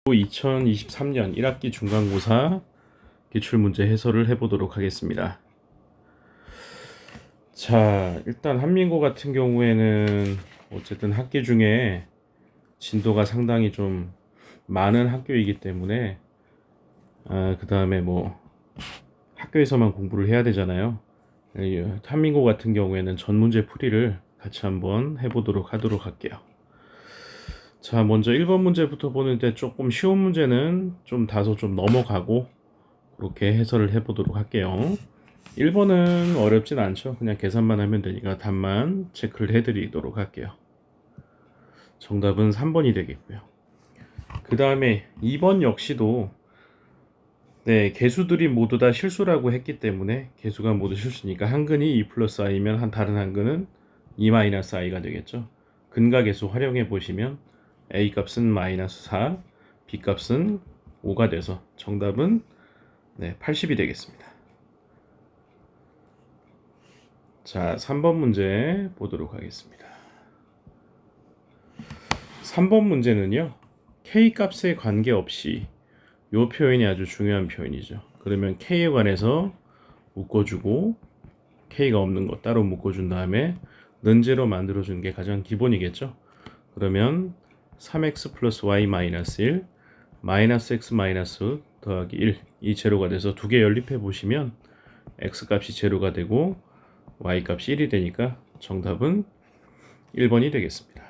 2023년 1학기 중간고사 기출문제 해설을 해보도록 하겠습니다. 자, 일단 한민고 같은 경우에는 어쨌든 학기 중에 진도가 상당히 좀 많은 학교이기 때문에 그 다음에 뭐 학교에서만 공부를 해야 되잖아요. 한민고 같은 경우에는 전문제 풀이를 같이 한번 해보도록 할게요. 자, 먼저 1번 문제부터 보는데 조금 쉬운 문제는 좀 다소 좀 넘어가고 그렇게 해설을 해보도록 할게요. 1번은 어렵진 않죠. 그냥 계산만 하면 되니까 답만 체크를 해드리도록 할게요. 정답은 3번이 되겠고요. 그 다음에 2번 역시도 개수들이 모두 다 실수라고 했기 때문에 개수가 모두 실수니까 한근이 2 플러스 i면 다른 한근은 2 마이너스 i가 되겠죠. 근각계수 활용해 보시면 a 값은 마이너스 4, b 값은 5가 돼서 정답은 80이 되겠습니다. 자, 3번 문제 보도록 하겠습니다. 3번 문제는요, k 값에 관계없이 이 표현이 아주 중요한 표현이죠. 그러면 k에 관해서 묶어주고 k가 없는 거 따로 묶어준 다음에 는제로 만들어주는 게 가장 기본이겠죠. 그러면 3x 플러스 y 마이너스 1 마이너스 x 마이너스 더하기 1 이 제로가 돼서 두 개 연립해 보시면 x 값이 제로가 되고 y 값이 1이 되니까 정답은 1번이 되겠습니다.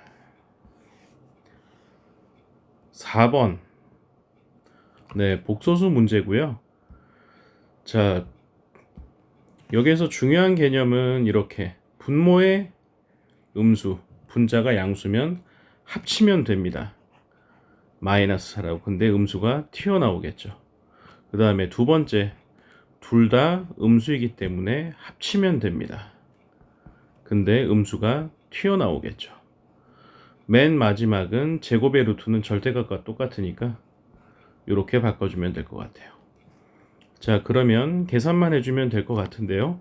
4번 복소수 문제고요. 자, 여기에서 중요한 개념은 이렇게 분모의 음수, 분자가 양수면 합치면 됩니다. 마이너스 4라고. 근데 음수가 튀어나오겠죠. 그 다음에 두 번째, 둘 다 음수이기 때문에 합치면 됩니다. 근데 음수가 튀어나오겠죠. 맨 마지막은 제곱의 루트는 절대값과 똑같으니까 이렇게 바꿔주면 될 것 같아요. 자, 그러면 계산만 해주면 될 것 같은데요.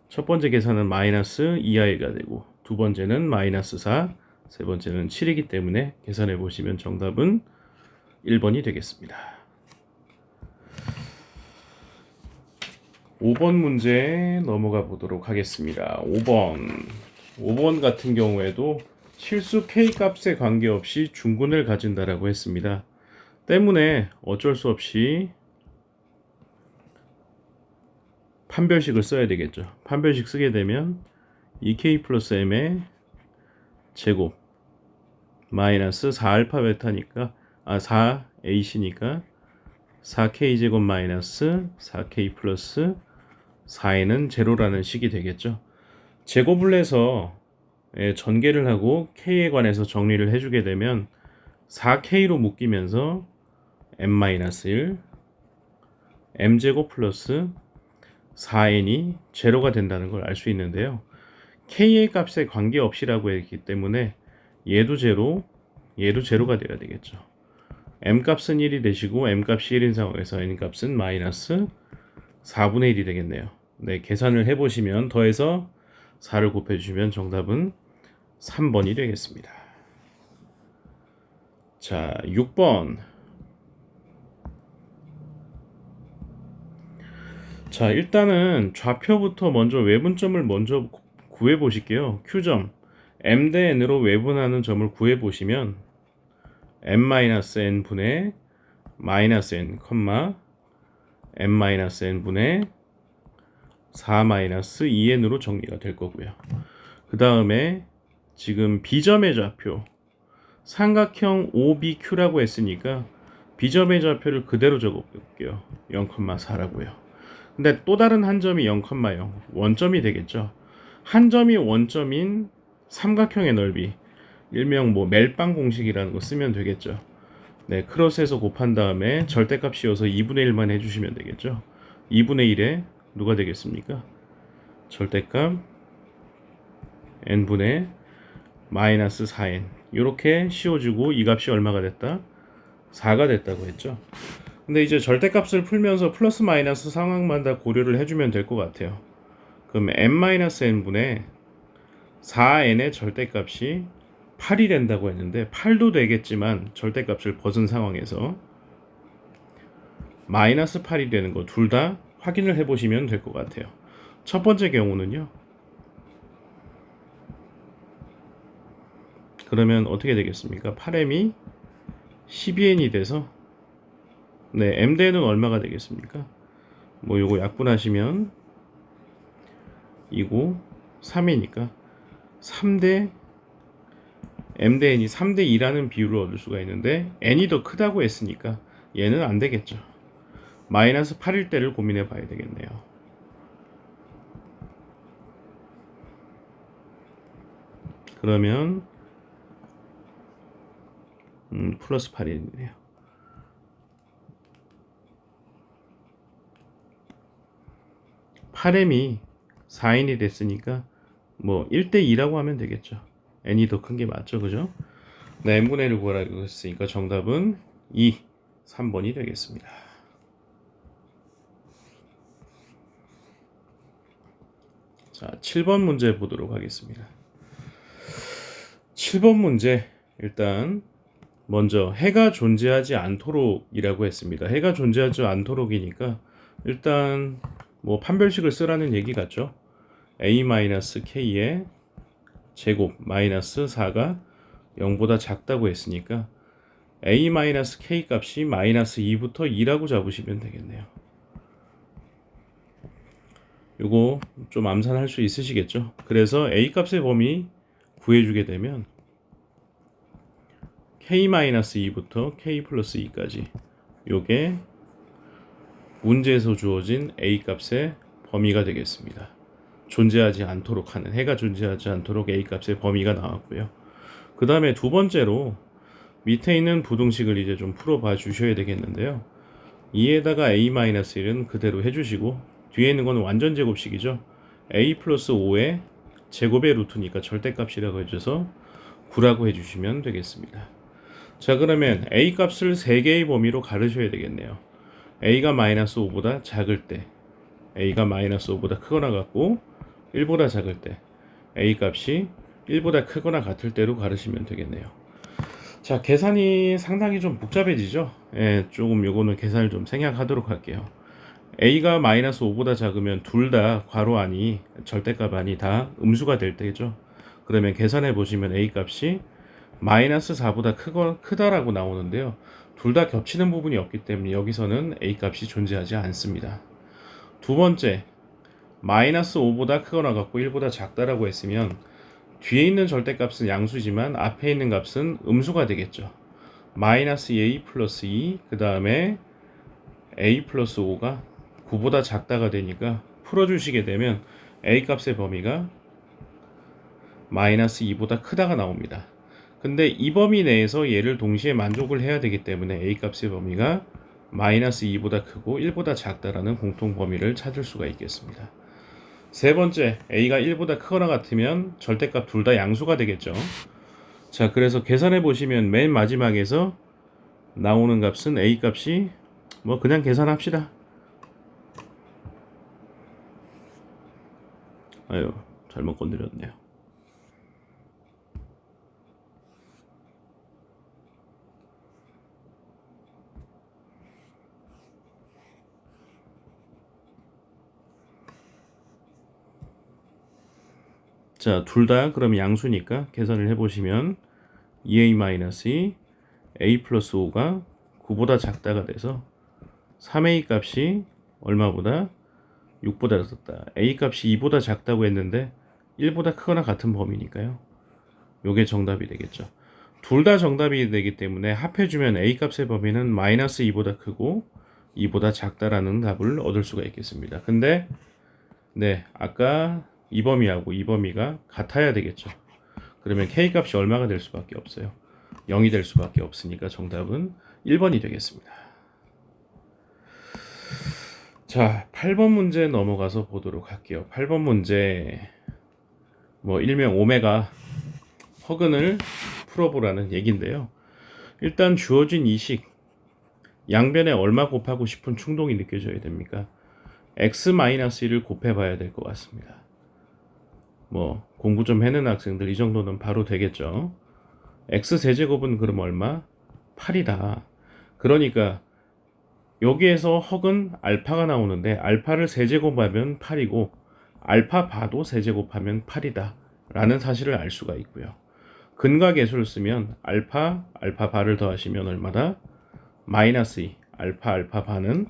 첫 번째 계산은 마이너스 2i가 되고 두 번째는 마이너스 4, 세 번째는 7이기 때문에 계산해 보시면 정답은 1번이 되겠습니다. 5번 문제 넘어가 보도록 하겠습니다. 5번 같은 경우에도 실수 k 값에 관계없이 중근을 가진다라고 했습니다. 때문에 어쩔 수 없이 판별식을 써야 되겠죠. 판별식 쓰게 되면 2k 플러스 m의 제곱 마이너스 4알파 베타니까 4ac니까 4k 제곱 마이너스 4k 플러스 4n은 제로라는 식이 되겠죠. 제곱을 해서 전개를 하고 k에 관해서 정리를 해주게 되면 4k로 묶이면서 m-1 m제곱 플러스 4n이 제로가 된다는 걸 알 수 있는데요. k의 값에 관계없이라고 했기 때문에 얘도 제로, 얘도 제로가 되어야 되겠죠. m 값은 1이 되시고 m 값이 1인 상황에서 n 값은 마이너스 4분의 1이 되겠네요. 계산을 해보시면 더해서 4를 곱해주시면 정답은 3번이 되겠습니다. 자, 6번. 자, 일단은 좌표부터 먼저 외분점을 먼저 구해 보실게요. Q점 m 대 n으로 외분하는 점을 구해 보시면 m-n 분의 마이너스 n, m-n 분의 4-2n으로 정리가 될 거고요. 그 다음에 지금 B점의 좌표 삼각형 OBQ라고 했으니까 B점의 좌표를 그대로 적어 볼게요. 0,4라고요. 근데 또 다른 한 점이 0,0 원점이 되겠죠. 한 점이 원점인 삼각형의 넓이 일명 멜빵 공식이라는 거 쓰면 되겠죠. 크로스해서 곱한 다음에 절대값이어서 2분의 1만 해주시면 되겠죠. 2분의 1에 누가 되겠습니까? 절대값 n분의 마이너스 4n 이렇게 씌워주고 이 값이 얼마가 됐다? 4가 됐다고 했죠. 근데 이제 절대값을 풀면서 플러스 마이너스 상황마다 고려를 해주면 될 것 같아요. 그럼 m-n분의 4n의 절대값이 8이 된다고 했는데 8도 되겠지만 절대값을 벗은 상황에서 마이너스 8이 되는 거 둘 다 확인을 해보시면 될 것 같아요. 첫 번째 경우는요. 그러면 어떻게 되겠습니까? 8m이 12n이 돼서 네, m대는 얼마가 되겠습니까? 뭐 요거 약분하시면 이고 3이니까 3대 m대 n이 3대 2라는 비율을 얻을 수가 있는데 n이 더 크다고 했으니까 얘는 안 되겠죠. 마이너스 8일 때를 고민해 봐야 되겠네요. 그러면 플러스 8이네요. 8m이 4n이 됐으니까 뭐 1대 2라고 하면 되겠죠. n이 더 큰 게 맞죠, 그죠? 네, n분의 1을 구하라고 했으니까 정답은 2, 3번이 되겠습니다. 자, 7번 문제 보도록 하겠습니다. 7번 문제 일단 먼저 해가 존재하지 않도록이라고 했습니다. 해가 존재하지 않도록이니까 일단 뭐 판별식을 쓰라는 얘기 같죠. a-k의 제곱 마이너스 4가 0보다 작다고 했으니까 a-k 값이 마이너스 2부터 2라고 잡으시면 되겠네요. 요거 좀 암산할 수 있으시겠죠. 그래서 a 값의 범위 구해주게 되면 k-2부터 k 플러스 2까지 요게 문제에서 주어진 a 값의 범위가 되겠습니다. 존재하지 않도록 하는 해가 존재하지 않도록 a 값의 범위가 나왔고요. 그 다음에 두 번째로 밑에 있는 부등식을 이제 좀 풀어봐 주셔야 되겠는데요. 2에다가 a-1은 그대로 해주시고 뒤에 있는 건 완전 제곱식이죠. a 플러스 5의 제곱의 루트니까 절대값이라고 해줘서 9라고 해주시면 되겠습니다. 자, 그러면 a 값을 3개의 범위로 가르셔야 되겠네요. a가 마이너스 5보다 작을 때 a가 마이너스 5보다 크거나 같고 1보다 작을 때 a 값이 1보다 크거나 같을 때로 가르시면 되겠네요. 자, 계산이 상당히 좀 복잡해지죠. 예, 조금 요거는 계산을 좀 생략하도록 할게요. a가 마이너스 5보다 작으면 둘 다 괄호 안이 절대값 안이 다 음수가 될 때죠. 그러면 계산해 보시면 a 값이 마이너스 4보다 크다라고 나오는데요. 둘 다 겹치는 부분이 없기 때문에 여기서는 a 값이 존재하지 않습니다. 두 번째, 마이너스 5보다 크거나 같고 1보다 작다라고 했으면 뒤에 있는 절대값은 양수지만 앞에 있는 값은 음수가 되겠죠. 마이너스 a 플러스 2, 그 다음에 a 플러스 5가 9보다 작다가 되니까 풀어주시게 되면 a 값의 범위가 마이너스 2보다 크다가 나옵니다. 근데 이 범위 내에서 얘를 동시에 만족을 해야 되기 때문에 a 값의 범위가 마이너스 2보다 크고 1보다 작다라는 공통 범위를 찾을 수가 있겠습니다. 세 번째, a가 1보다 크거나 같으면 절대값 둘 다 양수가 되겠죠. 자, 그래서 계산해 보시면 맨 마지막에서 나오는 값은 a 값이 뭐 그냥 계산합시다. 아유, 잘못 건드렸네요. 자, 둘 다 그럼 양수니까 계산을 해보시면 2a-2 a 플러스 5가 9보다 작다가 돼서 3a 값이 얼마보다 6보다 작다. a 값이 2보다 작다고 했는데 1보다 크거나 같은 범위니까요. 요게 정답이 되겠죠. 둘 다 정답이 되기 때문에 합해주면 a 값의 범위는 마이너스 2보다 크고 2보다 작다라는 답을 얻을 수가 있겠습니다. 근데 네, 아까 이 범위하고 이 범위가 같아야 되겠죠. 그러면 k 값이 얼마가 될 수밖에 없어요. 0이 될 수밖에 없으니까 정답은 1번이 되겠습니다. 자, 8번 문제 넘어가서 보도록 할게요. 8번 문제 뭐 일명 오메가 허근을 풀어보라는 얘기인데요. 일단 주어진 이 식 양변에 얼마 곱하고 싶은 충동이 느껴져야 됩니까? x-1을 곱해봐야 될 것 같습니다. 뭐 공부 좀 해는 학생들 이 정도는 바로 되겠죠. x 세제곱은 그럼 얼마? 8이다. 그러니까 여기에서 헉은 알파가 나오는데 알파를 세제곱하면 8이고 알파 바도 세제곱하면 8이다 라는 사실을 알 수가 있고요. 근과 계수를 쓰면 알파 바를 더하시면 얼마다? 마이너스 2 알파 바는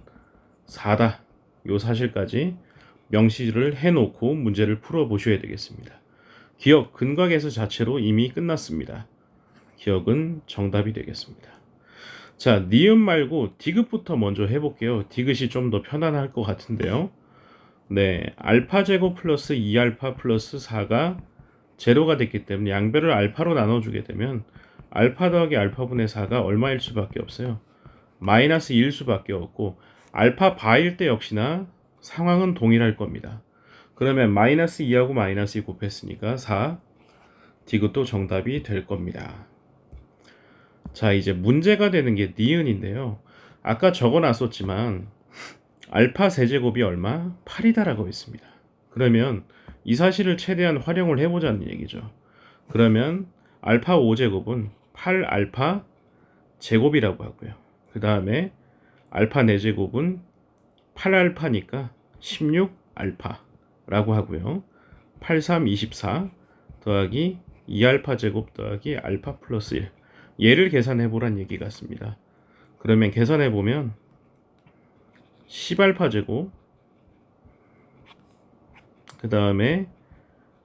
4다. 요 사실까지 명시를 해놓고 문제를 풀어보셔야 되겠습니다. 기억, 근과 계수 자체로 이미 끝났습니다. 기억은 정답이 되겠습니다. 자, 니은 말고 디귿부터 먼저 해볼게요. 디귿이 좀 더 편안할 것 같은데요. 네, 알파 제곱 플러스 2알파 플러스 4가 제로가 됐기 때문에 양변을 알파로 나눠주게 되면 알파 더하기 알파분의 4가 얼마일 수밖에 없어요. 마이너스 1일 수밖에 없고 알파 바일 때 역시나 상황은 동일할 겁니다. 그러면 마이너스 2하고 마이너스 2 곱했으니까 4 디귿도 정답이 될 겁니다. 자, 이제 문제가 되는 게 니은인데요. 아까 적어놨었지만 알파 세제곱이 얼마? 8이다라고 했습니다. 그러면 이 사실을 최대한 활용을 해보자는 얘기죠. 그러면 알파 5제곱은 8알파 제곱이라고 하고요. 그 다음에 알파 4제곱은 8알파니까 16알파라고 하고요. 8, 3, 24 더하기 2알파 제곱 더하기 알파 플러스 1 얘를 계산해 보란 얘기 같습니다. 그러면 계산해 보면 10알파 제곱 그 다음에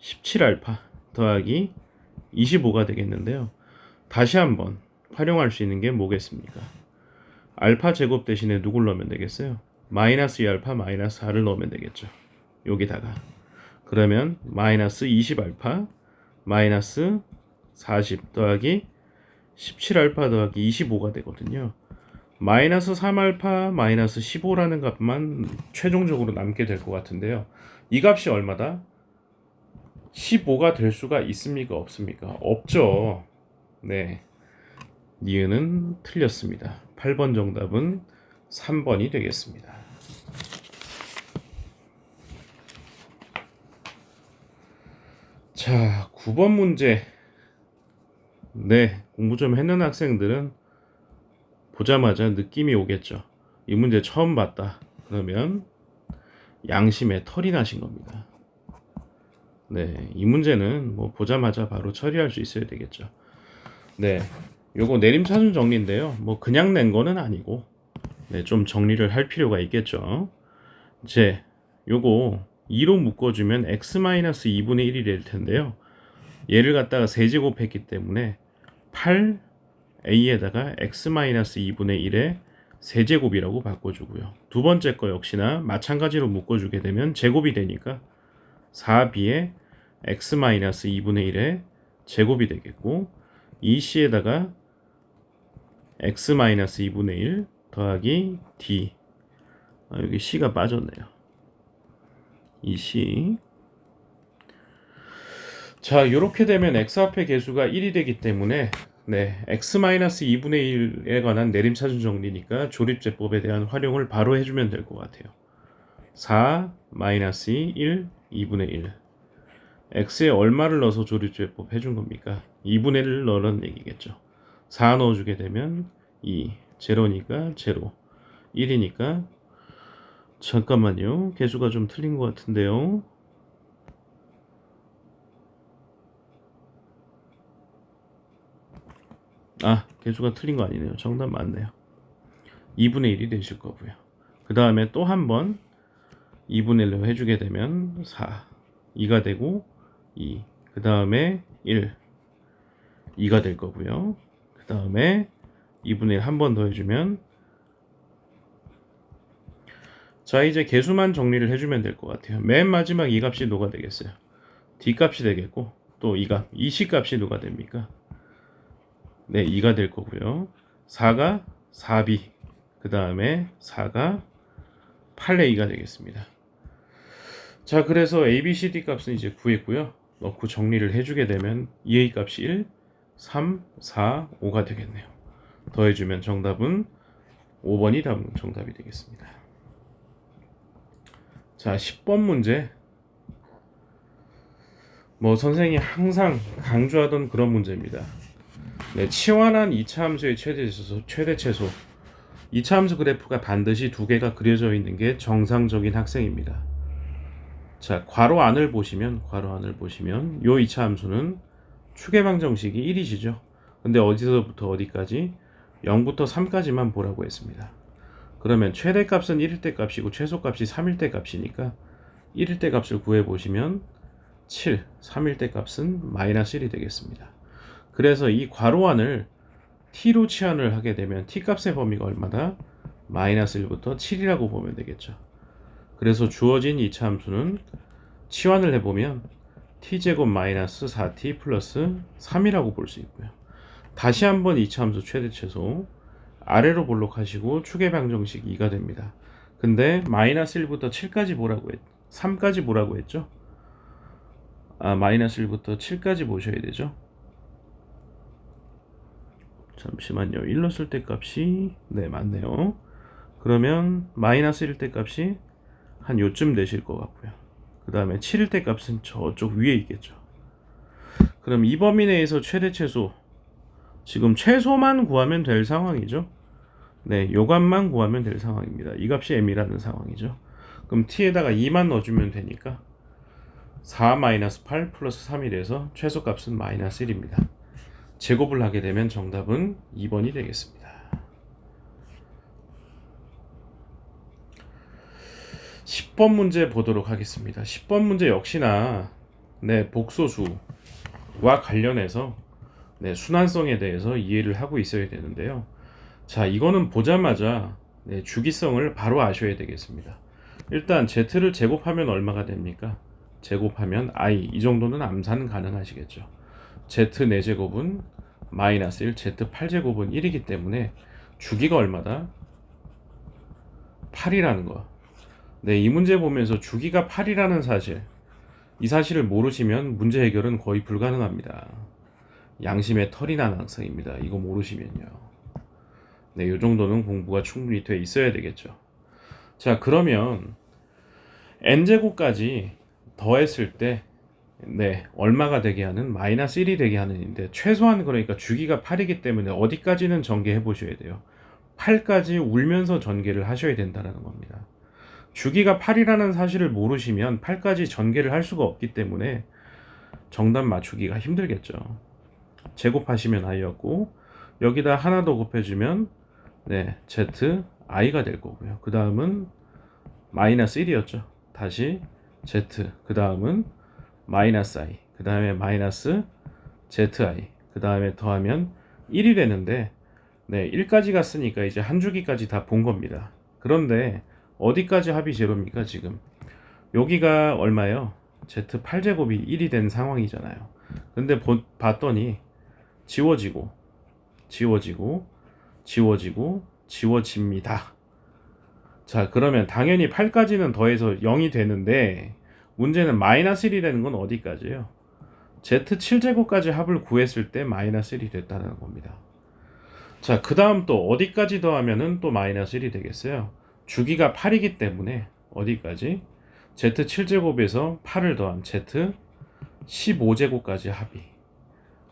17알파 더하기 25가 되겠는데요. 다시 한번 활용할 수 있는 게 뭐겠습니까? 알파 제곱 대신에 누굴 넣으면 되겠어요? 마이너스 2알파 마이너스 4를 넣으면 되겠죠. 여기다가 그러면 마이너스 20알파 마이너스 40 더하기 17알파 더하기 25가 되거든요. 마이너스 3알파 마이너스 15라는 값만 최종적으로 남게 될 것 같은데요. 이 값이 얼마다? 15가 될 수가 있습니까? 없습니까? 없죠. 네. 니은은 틀렸습니다. 8번 정답은 3번이 되겠습니다. 자, 9번 문제. 네, 공부 좀 했는 학생들은 보자마자 느낌이 오겠죠. 이 문제 처음 봤다. 그러면 양심에 털이 나신 겁니다. 네, 이 문제는 뭐 보자마자 바로 처리할 수 있어야 되겠죠. 네, 요거 내림차순 정리인데요. 뭐 그냥 낸 거는 아니고, 네, 좀 정리를 할 필요가 있겠죠. 이제 요거 2로 묶어주면 x-2분의 1이 될 텐데요. 얘를 갖다가 세제곱했기 때문에 8a에다가 x-2분의 1의 세제곱이라고 바꿔주고요. 두 번째 거 역시나 마찬가지로 묶어주게 되면 제곱이 되니까 4b의 x-2분의 1의 제곱이 되겠고 2c에다가 x-2분의 1 더하기 d 여기 c가 빠졌네요. 2c 자, 이렇게 되면 x 앞의 개수가 1이 되기 때문에 네, x-2분의 1에 관한 내림차순 정리니까 조립제법에 대한 활용을 바로 해주면 될 것 같아요. 4, 마이너스 1, 2분의 1 x에 얼마를 넣어서 조립제법 해준 겁니까? 2분의 1을 넣으라는 얘기겠죠. 4 넣어주게 되면 2, 제로니까 제로 1이니까 잠깐만요. 개수가 좀 틀린 것 같은데요. 개수가 틀린 거 아니네요. 정답 맞네요. 2분의 1이 되실 거고요. 그 다음에 또 한 번 2분의 1로 해주게 되면 4, 2가 되고 2, 그 다음에 1, 2가 될 거고요. 그 다음에 2분의 1 한 번 더 해주면 자, 이제 개수만 정리를 해주면 될 것 같아요. 맨 마지막 이 값이 누가 되겠어요? D 값이 되겠고 또 이 값, 이 C 값이 누가 됩니까? 네, 2가 될 거고요. 4가 4b, 그 다음에 4가 8a가 되겠습니다. 자, 그래서 a, b, c, d 값은 이제 구했고요. 넣고 정리를 해주게 되면 2a 값이 1, 3, 4, 5가 되겠네요. 더해주면 정답은 5번이 다음 정답이 되겠습니다. 자, 10번 문제. 뭐 선생님이 항상 강조하던 그런 문제입니다. 네, 치환한 2차 함수의 최대 최소 2차 함수 그래프가 반드시 두 개가 그려져 있는 게 정상적인 학생입니다. 자, 괄호 안을 보시면 요 2차 함수는 추계방 정식이 1이시죠. 근데 어디서부터 어디까지? 0부터 3까지만 보라고 했습니다. 그러면 최대값은 1일 때 값이고 최소값이 3일 때 값이니까 1일 때 값을 구해보시면 7, 3일 때 값은 마이너스 1이 되겠습니다. 그래서 이 괄호안을 t로 치환을 하게 되면 t값의 범위가 얼마다? 마이너스 1부터 7이라고 보면 되겠죠. 그래서 주어진 2차 함수는 치환을 해보면 t제곱 마이너스 4t 플러스 3이라고 볼 수 있고요. 다시 한번 2차 함수 최대 최소 아래로 볼록하시고 추계방 정식 2가 됩니다. 근데 마이너스 1부터 7까지 보라고 3까지 보라고 했죠? 마이너스 1부터 7까지 보셔야 되죠? 잠시만요. 1로 쓸 때 값이 네 맞네요. 그러면 마이너스 1일 때 값이 한 요쯤 되실 것 같고요. 그 다음에 7일 때 값은 저쪽 위에 있겠죠. 그럼 이 범위 내에서 최대 최소 지금 최소만 구하면 될 상황이죠. 네, 요 값만 구하면 될 상황입니다. 이 값이 m이라는 상황이죠. 그럼 t에다가 2만 넣어주면 되니까 4-8 플러스 3이 돼서 최소값은 마이너스 1입니다. 제곱을 하게 되면 정답은 2번이 되겠습니다. 10번 문제 보도록 하겠습니다. 10번 문제 역시나 복소수와 관련해서 순환성에 대해서 이해를 하고 있어야 되는데요. 자, 이거는 보자마자 주기성을 바로 아셔야 되겠습니다. 일단 z를 제곱하면 얼마가 됩니까? 제곱하면 i, 이 정도는 암산 가능하시겠죠. z 4제곱은 마이너스 1, z 8제곱은 1이기 때문에 주기가 얼마다? 8이라는 거. 이 문제 보면서 주기가 8이라는 사실, 이 사실을 모르시면 문제 해결은 거의 불가능합니다. 양심의 털이 난 학생입니다. 이거 모르시면요. 이 정도는 공부가 충분히 돼 있어야 되겠죠. 자, 그러면 n제곱까지 더했을 때 얼마가 되게 하는? 마이너스 1이 되게 하는인데 최소한 그러니까 주기가 8이기 때문에 어디까지는 전개해 보셔야 돼요. 8까지 울면서 전개를 하셔야 된다는 겁니다. 주기가 8이라는 사실을 모르시면 8까지 전개를 할 수가 없기 때문에 정답 맞추기가 힘들겠죠. 제곱하시면 i였고 여기다 하나 더 곱해주면 z i가 될 거고요. 그 다음은 마이너스 1이었죠. 다시 z, 그 다음은 마이너스 i, 그 다음에 마이너스 zi, 그 다음에 더하면 1이 되는데 1까지 갔으니까 이제 한 주기까지 다 본 겁니다. 그런데 어디까지 합이 제로입니까? 지금 여기가 얼마예요? z 8제곱이 1이 된 상황이잖아요. 근데 봤더니 지워지고 지워집니다. 자, 그러면 당연히 8까지는 더해서 0이 되는데 문제는 마이너스 1이 되는 건 어디까지예요? z 7제곱까지 합을 구했을 때 마이너스 1이 됐다는 겁니다. 자, 그 다음 또 어디까지 더하면은 또 마이너스 1이 되겠어요? 주기가 8이기 때문에 어디까지? z 7제곱에서 8을 더한 z 15제곱까지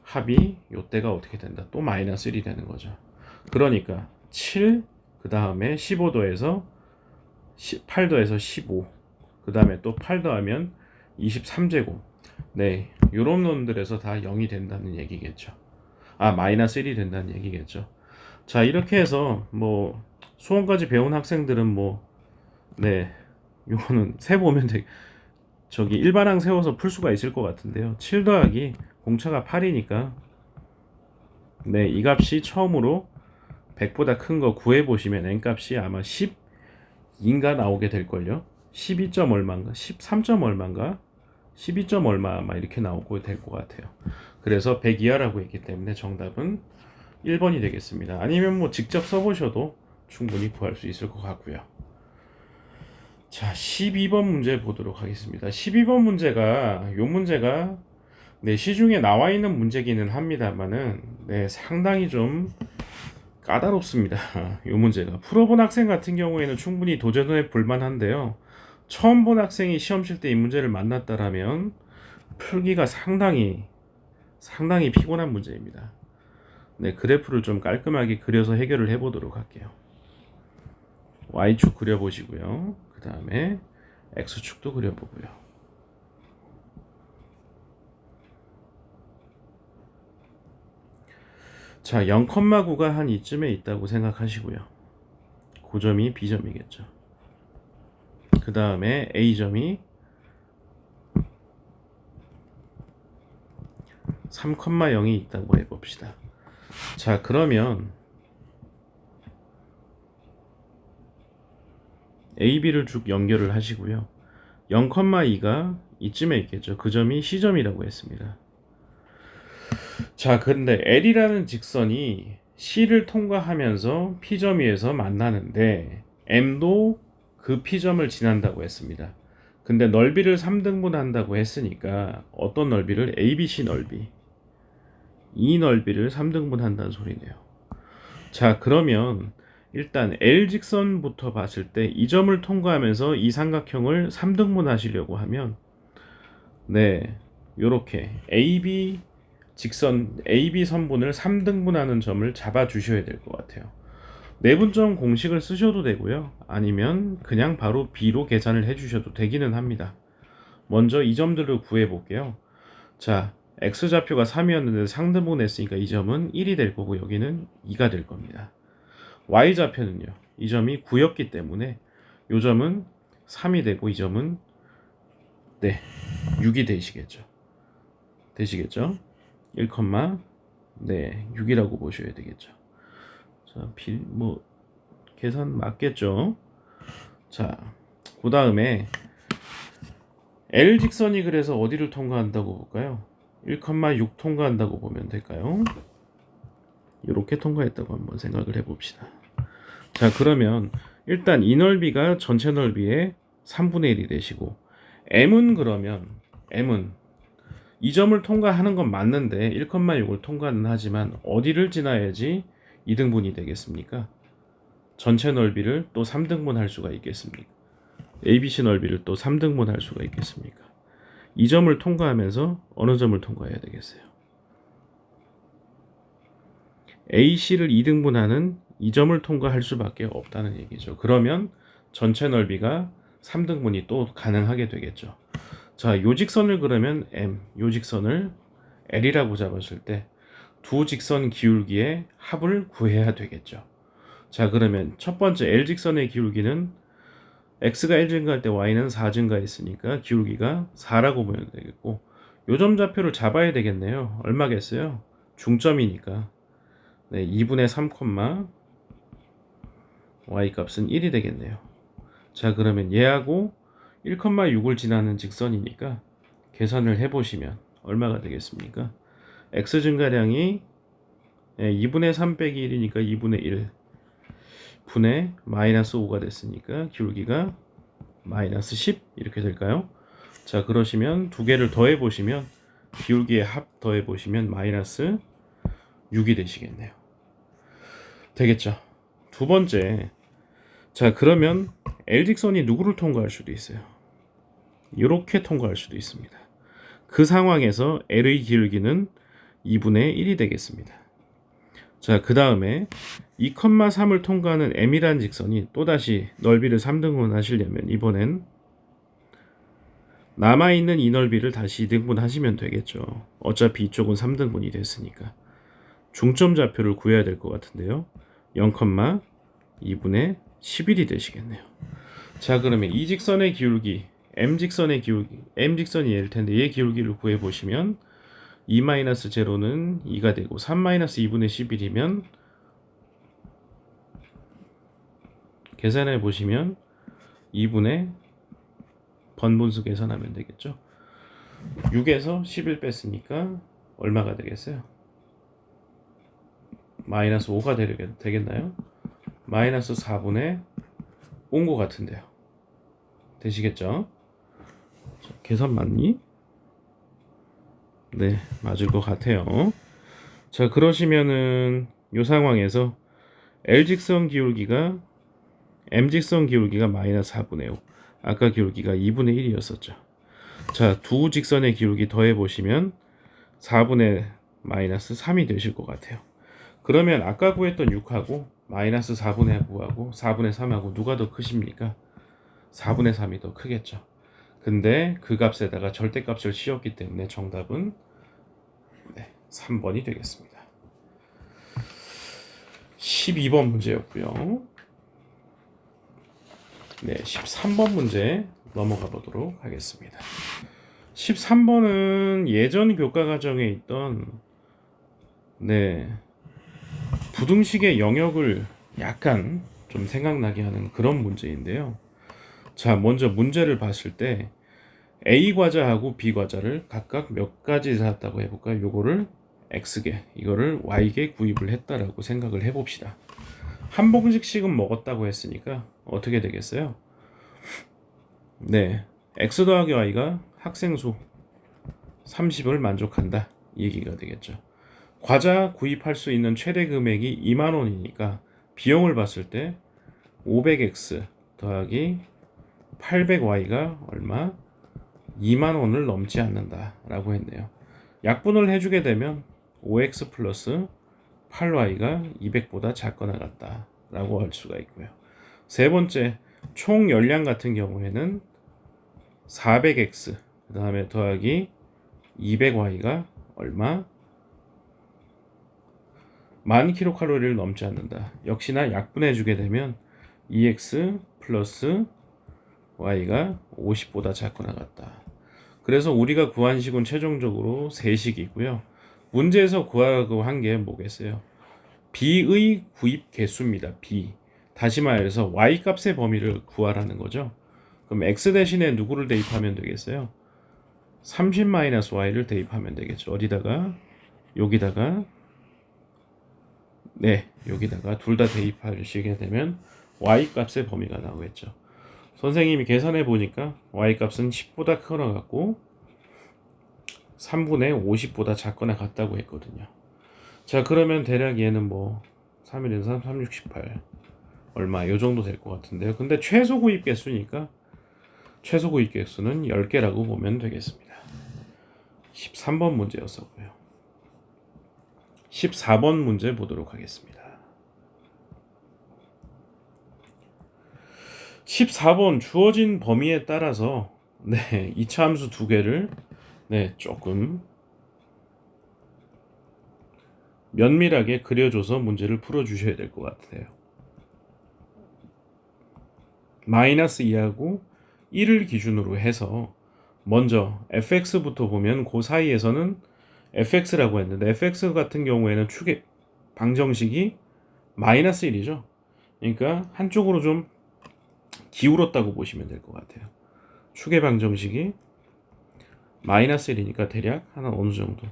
합이 요때가 어떻게 된다? 또 마이너스 1이 되는 거죠. 그러니까 7, 그 다음에 15 더해서 8 더해서 15, 그 다음에 또 8 더하면 23제곱. 요런 놈들에서 다 0이 된다는 얘기겠죠. 마이너스 1이 된다는 얘기겠죠. 자, 이렇게 해서 수원까지 배운 학생들은 요거는 세보면 저기 일반항 세워서 풀 수가 있을 것 같은데요. 7 더하기 공차가 8이니까 이 값이 처음으로 100보다 큰 거 구해보시면 n값이 아마 10인가 나오게 될걸요. 12점 얼마인가 13점 얼마인가 12점 얼마 아마 이렇게 나오고 될 것 같아요. 그래서 100 이하라고 했기 때문에 정답은 1번이 되겠습니다. 아니면 직접 써보셔도 충분히 구할 수 있을 것 같고요. 자, 12번 문제 보도록 하겠습니다. 12번 문제가 시중에 나와 있는 문제기는 합니다만은 상당히 좀 까다롭습니다. 이 문제가 풀어본 학생 같은 경우에는 충분히 도전해 볼만한데요. 처음 본 학생이 시험 칠 때 이 문제를 만났다라면 풀기가 상당히 피곤한 문제입니다. 그래프를 좀 깔끔하게 그려서 해결을 해보도록 할게요. Y축 그려보시고요. 그 다음에 X축도 그려보고요. 자, 0,9가 한 이쯤에 있다고 생각하시고요. 고점이 B점이겠죠. 그 다음에 A점이 3,0이 있다고 해봅시다. 자, 그러면 AB를 쭉 연결을 하시고요. 0,2가 이쯤에 있겠죠. 그 점이 C점이라고 했습니다. 자, 근데 L이라는 직선이 C를 통과하면서 P점 위에서 만나는데 M도 그 P점을 지난다고 했습니다. 근데 넓이를 3등분 한다고 했으니까 어떤 넓이를? ABC 넓이. 이 넓이를 3등분 한다는 소리네요. 자, 그러면 일단 L직선부터 봤을 때 이 점을 통과하면서 이 삼각형을 3등분 하시려고 하면 요렇게 AB 직선 AB 선분을 3등분하는 점을 잡아 주셔야 될 것 같아요. 내분점 공식을 쓰셔도 되고요. 아니면 그냥 바로 B로 계산을 해 주셔도 되기는 합니다. 먼저 이 점들을 구해 볼게요. 자, X좌표가 3이었는데 상등분했으니까 이 점은 1이 될 거고 여기는 2가 될 겁니다. Y좌표는요. 이 점이 9였기 때문에 이 점은 3이 되고 이 점은 6이 되시겠죠. 1, 6이라고 보셔야 되겠죠. 자, 계산 맞겠죠? 자, 그 다음에 L 직선이 그래서 어디를 통과한다고 볼까요? 1,6 통과한다고 보면 될까요? 이렇게 통과했다고 한번 생각을 해봅시다. 자, 그러면 일단 이 넓이가 전체 넓이의 3분의 1이 되시고 M은 이 점을 통과하는 건 맞는데 1,6을 통과는 하지만 어디를 지나야지 2등분이 되겠습니까? 전체 넓이를 또 3등분 할 수가 있겠습니까? ABC 넓이를 또 3등분 할 수가 있겠습니까? 이 점을 통과하면서 어느 점을 통과해야 되겠어요? AC를 2등분하는 이 점을 통과할 수밖에 없다는 얘기죠. 그러면 전체 넓이가 3등분이 또 가능하게 되겠죠. 자, 요 직선을 그러면 M, 요 직선을 L이라고 잡았을 때 두 직선 기울기의 합을 구해야 되겠죠. 자, 그러면 첫 번째 L 직선의 기울기는 X가 1 증가할 때 Y는 4 증가했으니까 기울기가 4라고 보면 되겠고 요점 좌표를 잡아야 되겠네요. 얼마겠어요? 중점이니까 2분의 3, Y 값은 1이 되겠네요. 자, 그러면 얘하고 1,6을 지나는 직선이니까 계산을 해보시면 얼마가 되겠습니까? X 증가량이 2분의 3 빼기 1이니까 2분의 1 분의 마이너스 5가 됐으니까 기울기가 마이너스 10 이렇게 될까요? 자, 그러시면 두 개를 더해 보시면 기울기의 합 더해 보시면 마이너스 6이 되시겠네요. 되겠죠? 두 번째, 자, 그러면 L직선이 누구를 통과할 수도 있어요? 이렇게 통과할 수도 있습니다. 그 상황에서 L의 기울기는 2분의 1이 되겠습니다. 자, 그 다음에 2,3을 통과하는 M이라는 직선이 또다시 넓이를 3등분 하시려면 이번엔 남아있는 이 넓이를 다시 2등분 하시면 되겠죠. 어차피 이쪽은 3등분이 됐으니까. 중점 좌표를 구해야 될 것 같은데요. 0,2분의 11이 되시겠네요. 자, 그러면 이 직선의 기울기, M직선의 기울기, M직선이 얘일 텐데 얘 기울기를 구해보시면 2-0는 2가 되고 3-2분의 11이면 계산해 보시면 2분의 번분수 계산하면 되겠죠. 6에서 11 뺐으니까 얼마가 되겠어요? 마이너스 5가 되겠나요? 마이너스 4분의 5인 것 같은데요. 되시겠죠? 자, 계산 맞니? 네, 맞을 것 같아요. 자, 그러시면은 이 상황에서 L직선 기울기가 M직선 기울기가 마이너스 4분의 5. 아까 기울기가 2분의 1이었었죠. 자, 두 직선의 기울기 더해보시면 4분의 마이너스 3이 되실 것 같아요. 그러면 아까 구했던 6하고 마이너스 4분의 9하고 4분의 3하고 누가 더 크십니까? 4분의 3이 더 크겠죠. 근데 그 값에다가 절대값을 씌웠기 때문에 정답은 3번이 되겠습니다. 12번 문제였고요. 네, 13번 문제 넘어가 보도록 하겠습니다. 13번은 예전 교과 과정에 있던 부등식의 영역을 약간 좀 생각나게 하는 그런 문제인데요. 자, 먼저 문제를 봤을 때 A 과자하고 B 과자를 각각 몇 가지 샀다고 해볼까요? 요거를 X개, 이거를 Y개 구입을 했다라고 생각을 해봅시다. 한 봉지씩은 먹었다고 했으니까 어떻게 되겠어요? 네, X 더하기 Y가 학생 수 30을 만족한다, 이 얘기가 되겠죠. 과자 구입할 수 있는 최대 금액이 2만 원이니까 비용을 봤을 때 500X 더하기 800Y가 얼마? 2만 원을 넘지 않는다라고 했네요. 약분을 해주게 되면 5X 플러스 8Y가 200보다 작거나 같다라고 할 수가 있고요. 세 번째, 총 열량 같은 경우에는 400X 그 다음에 더하기 200Y가 얼마? 10,000kcal를 넘지 않는다. 역시나 약분해주게 되면 2x 플러스 y가 50보다 작거나 같다. 그래서 우리가 구한 식은 최종적으로 3식이고요. 문제에서 구하라고 한 게 뭐겠어요? b의 구입 개수입니다. b. 다시 말해서 y 값의 범위를 구하라는 거죠. 그럼 x 대신에 누구를 대입하면 되겠어요? 30-y를 대입하면 되겠죠. 어디다가? 여기다가 여기다가 둘 다 대입하시게 되면 y 값의 범위가 나오겠죠. 선생님이 계산해 보니까 y 값은 10보다 크거나 같고 3분의 50보다 작거나 같다고 했거든요. 자, 그러면 대략 얘는 3일은 3, 3, 6, 18 얼마 요 정도 될 것 같은데요. 근데 최소 구입 개수니까 최소 구입 개수는 10개라고 보면 되겠습니다. 13번 문제였었고요. 14번 문제 보도록 하겠습니다. 14번 주어진 범위에 따라서 이차함수 두 개를 조금 면밀하게 그려줘서 문제를 풀어주셔야 될 것 같아요. 마이너스 2하고 1을 기준으로 해서 먼저 fx부터 보면 그 사이에서는 fx라고 했는데 fx 같은 경우에는 축의 방정식이 마이너스 1이죠. 그러니까 한쪽으로 좀 기울었다고 보시면 될 것 같아요. 축의 방정식이 마이너스 1이니까 대략 하나 어느 정도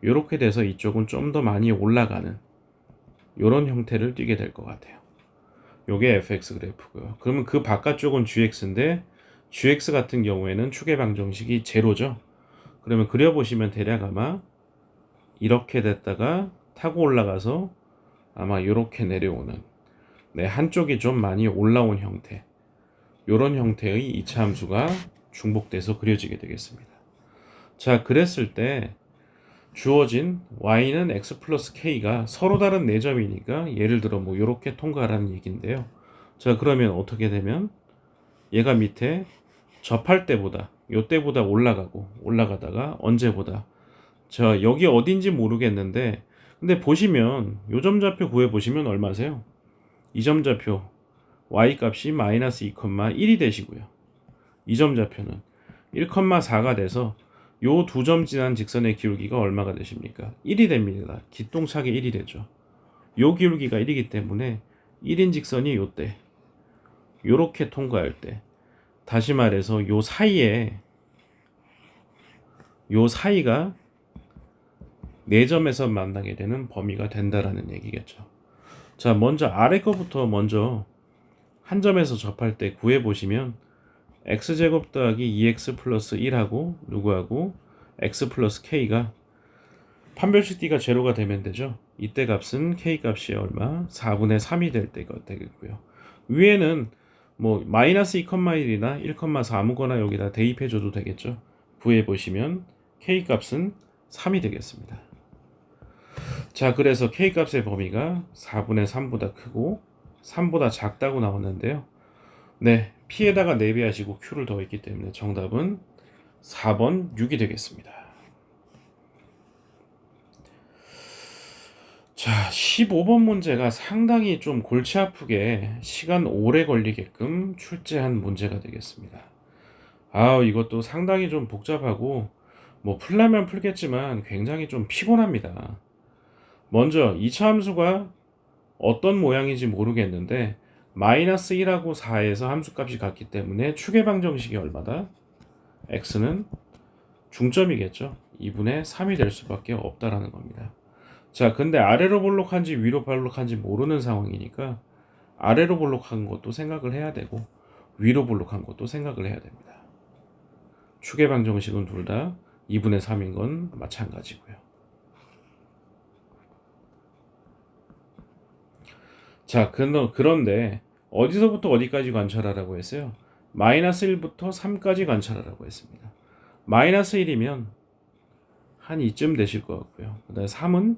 이렇게 돼서 이쪽은 좀 더 많이 올라가는 이런 형태를 띠게 될 것 같아요. 요게 fx 그래프고요. 그러면 그 바깥쪽은 gx인데 gx 같은 경우에는 축의 방정식이 제로죠. 그러면 그려보시면 대략 아마 이렇게 됐다가 타고 올라가서 아마 이렇게 내려오는 한쪽이 좀 많이 올라온 형태, 이런 형태의 2차 함수가 중복돼서 그려지게 되겠습니다. 자, 그랬을 때 주어진 y는 x 플러스 k가 서로 다른 4점이니까 예를 들어 이렇게 통과하라는 얘기인데요. 자, 그러면 어떻게 되면 얘가 밑에 접할 때보다 요때보다 올라가다가 언제보다 여기 어딘지 모르겠는데 근데 보시면 요점 좌표 구해 보시면 얼마세요? 이 점 좌표 y 값이 마이너스 2,1이 되시고요. 이 점 좌표는 1,4가 돼서 요 두 점 지난 직선의 기울기가 얼마가 되십니까? 1이 됩니다. 기똥차게 1이 되죠. 요 기울기가 1이기 때문에 1인 직선이 요때 요렇게 통과할 때 다시 말해서 요 사이가 4점에서 만나게 되는 범위가 된다라는 얘기겠죠. 자, 먼저 아래 거부터 먼저 한 점에서 접할 때 구해보시면 x제곱 더하기 2x 플러스 1하고 누구하고 x 플러스 k가 판별식 d가 제로가 되면 되죠. 이때 값은 k 값이 얼마? 4분의 3이 될 때가 되겠고요. 위에는 마이너스 2,1이나 1,4 아무거나 여기다 대입해줘도 되겠죠. 구해보시면 k 값은 3이 되겠습니다. 자, 그래서 K값의 범위가 4분의 3보다 크고 3보다 작다고 나왔는데요. 네, P에다가 4배하시고 Q를 더했기 때문에 정답은 4번 6이 되겠습니다. 자, 15번 문제가 상당히 좀 골치 아프게 시간 오래 걸리게끔 출제한 문제가 되겠습니다. 이것도 상당히 좀 복잡하고 뭐 풀려면 풀겠지만 굉장히 좀 피곤합니다. 먼저 2차 함수가 어떤 모양인지 모르겠는데 마이너스 1하고 4에서 함수값이 같기 때문에 추계방정식이 얼마다? x는 중점이겠죠. 2분의 3이 될 수밖에 없다라는 겁니다. 자, 근데 아래로 볼록한지 위로 볼록한지 모르는 상황이니까 아래로 볼록한 것도 생각을 해야 되고 위로 볼록한 것도 생각을 해야 됩니다. 추계방정식은 둘 다 2분의 3인 건 마찬가지고요. 자, 그런데 어디서부터 어디까지 관찰하라고 했어요? 마이너스 1부터 3까지 관찰하라고 했습니다. 마이너스 1이면 한 이쯤 되실 것 같고요. 그 다음에 3은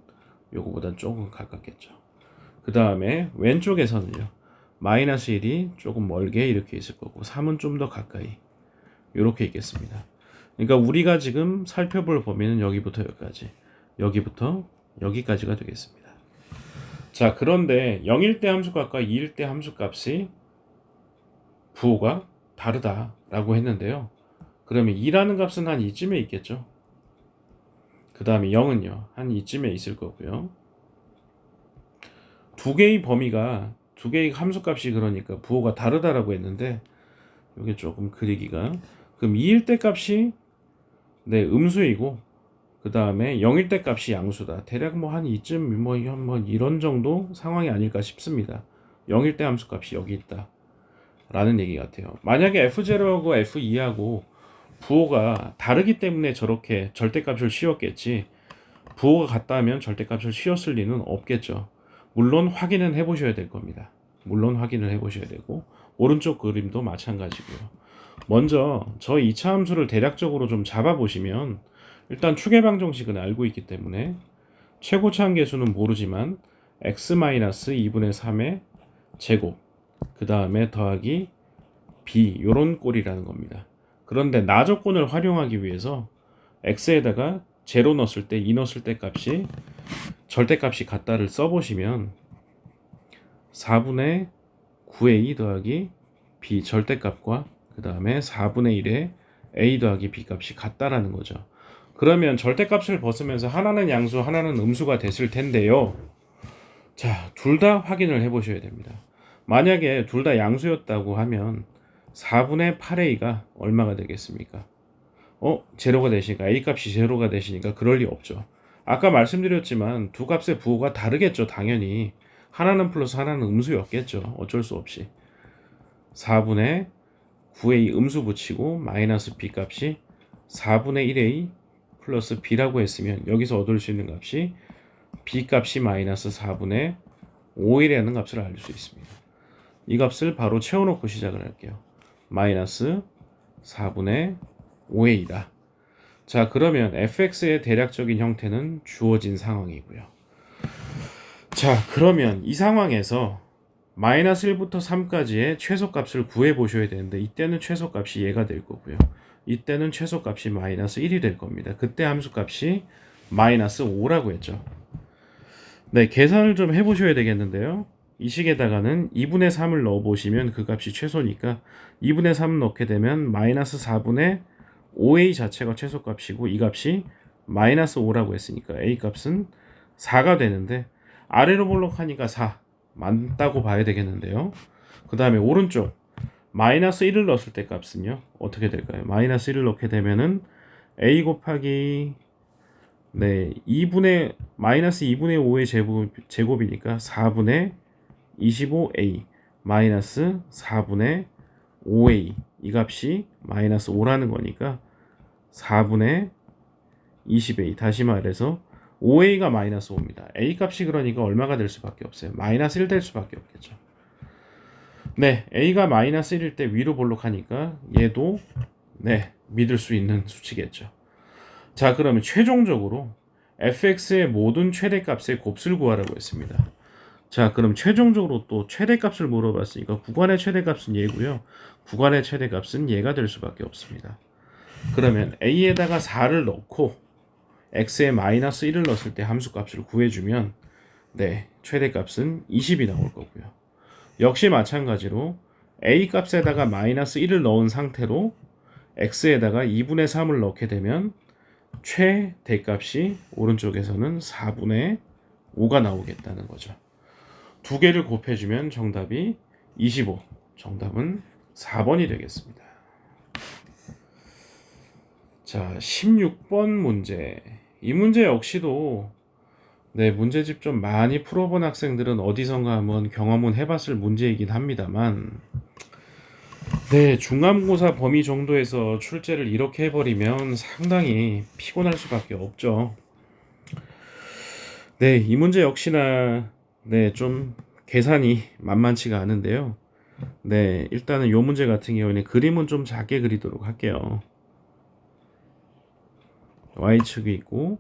요거보다 조금 가깝겠죠. 그 다음에 왼쪽에서는요. 마이너스 1이 조금 멀게 이렇게 있을 거고 3은 좀 더 가까이 이렇게 있겠습니다. 그러니까 우리가 지금 살펴볼 범위는 여기부터 여기까지, 여기부터 여기까지가 되겠습니다. 자, 그런데 0일 때 함수값과 2일 때 함수값이 부호가 다르다라고 했는데요. 그러면 2라는 값은 한 이쯤에 있겠죠. 그 다음에 0은요. 한 이쯤에 있을 거고요. 두 개의 범위가, 두 개의 함수값이 그러니까 부호가 다르다라고 했는데 이게 조금 그리기가, 그럼 2일 때 값이 음수이고 그 다음에 0일 때 값이 양수다. 대략 뭐 한 이쯤 뭐 이런 정도 상황이 아닐까 싶습니다. 0일 때 함수 값이 여기 있다 라는 얘기 같아요. 만약에 F0하고 F2하고 부호가 다르기 때문에 저렇게 절대값을 씌웠겠지, 부호가 같다면 절대값을 씌웠을 리는 없겠죠. 물론 확인은 해보셔야 될 겁니다. 물론 확인을 해보셔야 되고 오른쪽 그림도 마찬가지고요. 먼저 저 2차 함수를 대략적으로 좀 잡아보시면 일단 추계방정식은 알고 있기 때문에 최고차 한계수는 모르지만 x-2분의 3의 제곱 그 다음에 더하기 b 요런 꼴이라는 겁니다. 그런데 나조건을 활용하기 위해서 x에다가 0 넣었을 때 2 넣었을 때 값이 절대값이 같다를 써보시면 4분의 9a 더하기 b 절대값과 그 다음에 4분의 1의 a 더하기 b 값이 같다라는 거죠. 그러면 절대값을 벗으면서 하나는 양수 하나는 음수가 됐을 텐데요. 자, 둘 다 확인을 해보셔야 됩니다. 만약에 둘 다 양수였다고 하면 4분의 8a가 얼마가 되겠습니까? 제로가 되시니까 a값이 제로가 되시니까 그럴 리 없죠. 아까 말씀드렸지만 두 값의 부호가 다르겠죠. 당연히 하나는 플러스 하나는 음수였겠죠. 어쩔 수 없이 4분의 9a 음수 붙이고 마이너스 b 값이 4분의 1a 플러스 b라고 했으면 여기서 얻을 수 있는 값이 b 값이 마이너스 4분의 5이라는 값을 알 수 있습니다. 이 값을 바로 채워놓고 시작을 할게요. 마이너스 4분의 5a이다. 자, 그러면 fx의 대략적인 형태는 주어진 상황이고요. 자, 그러면 이 상황에서 마이너스 1부터 3까지의 최소값을 구해 보셔야 되는데 이때는 최소값이 얘가 될 거고요. 이때는 최소값이 마이너스 1이 될 겁니다. 그때 함수값이 마이너스 5라고 했죠. 네, 계산을 좀 해보셔야 되겠는데요. 이 식에다가는 2분의 3을 넣어보시면 그 값이 최소니까 2분의 3 넣게 되면 마이너스 4분의 5a 자체가 최소값이고 이 값이 마이너스 5라고 했으니까 a 값은 4가 되는데 아래로 볼록하니까 4 맞다고 봐야 되겠는데요. 그 다음에 오른쪽 마이너스 1을 넣었을 때 값은요 어떻게 될까요? 마이너스 1을 넣게 되면은 a 곱하기 마이너스 2분의 5의 제곱이니까 4분의 25a 마이너스 4분의 5a 이 값이 마이너스 5라는 거니까 4분의 20a 다시 말해서 5a가 마이너스 5입니다. a 값이 그러니까 얼마가 될 수밖에 없어요. 마이너스 1 될 수밖에 없겠죠. 네, a가 마이너스 1일 때 위로 볼록하니까 얘도 믿을 수 있는 수치겠죠. 자, 그러면 최종적으로 fx의 모든 최대값의 곱을 구하라고 했습니다. 자, 그럼 최종적으로 또 최대값을 물어봤으니까 구간의 최대값은 얘고요. 구간의 최대값은 얘가 될 수밖에 없습니다. 그러면 a에다가 4를 넣고 x에 마이너스 1을 넣었을 때 함수값을 구해주면 네, 최대값은 20이 나올 거고요. 역시 마찬가지로 a 값에다가 마이너스 1을 넣은 상태로 x에다가 2분의 3을 넣게 되면 최대값이 오른쪽에서는 4분의 5가 나오겠다는 거죠. 두 개를 곱해주면 정답이 25. 정답은 4번이 되겠습니다. 자, 16번 문제. 이 문제 역시도 네, 문제집 좀 많이 풀어본 학생들은 어디선가 한번 경험은 해봤을 문제이긴 합니다만 네, 중간고사 범위 정도에서 출제를 이렇게 해버리면 상당히 피곤할 수밖에 없죠. 네, 이 문제 역시나 네, 좀 계산이 만만치가 않은데요. 네, 일단은 이 문제 같은 경우에는 그림은 좀 작게 그리도록 할게요. Y축이 있고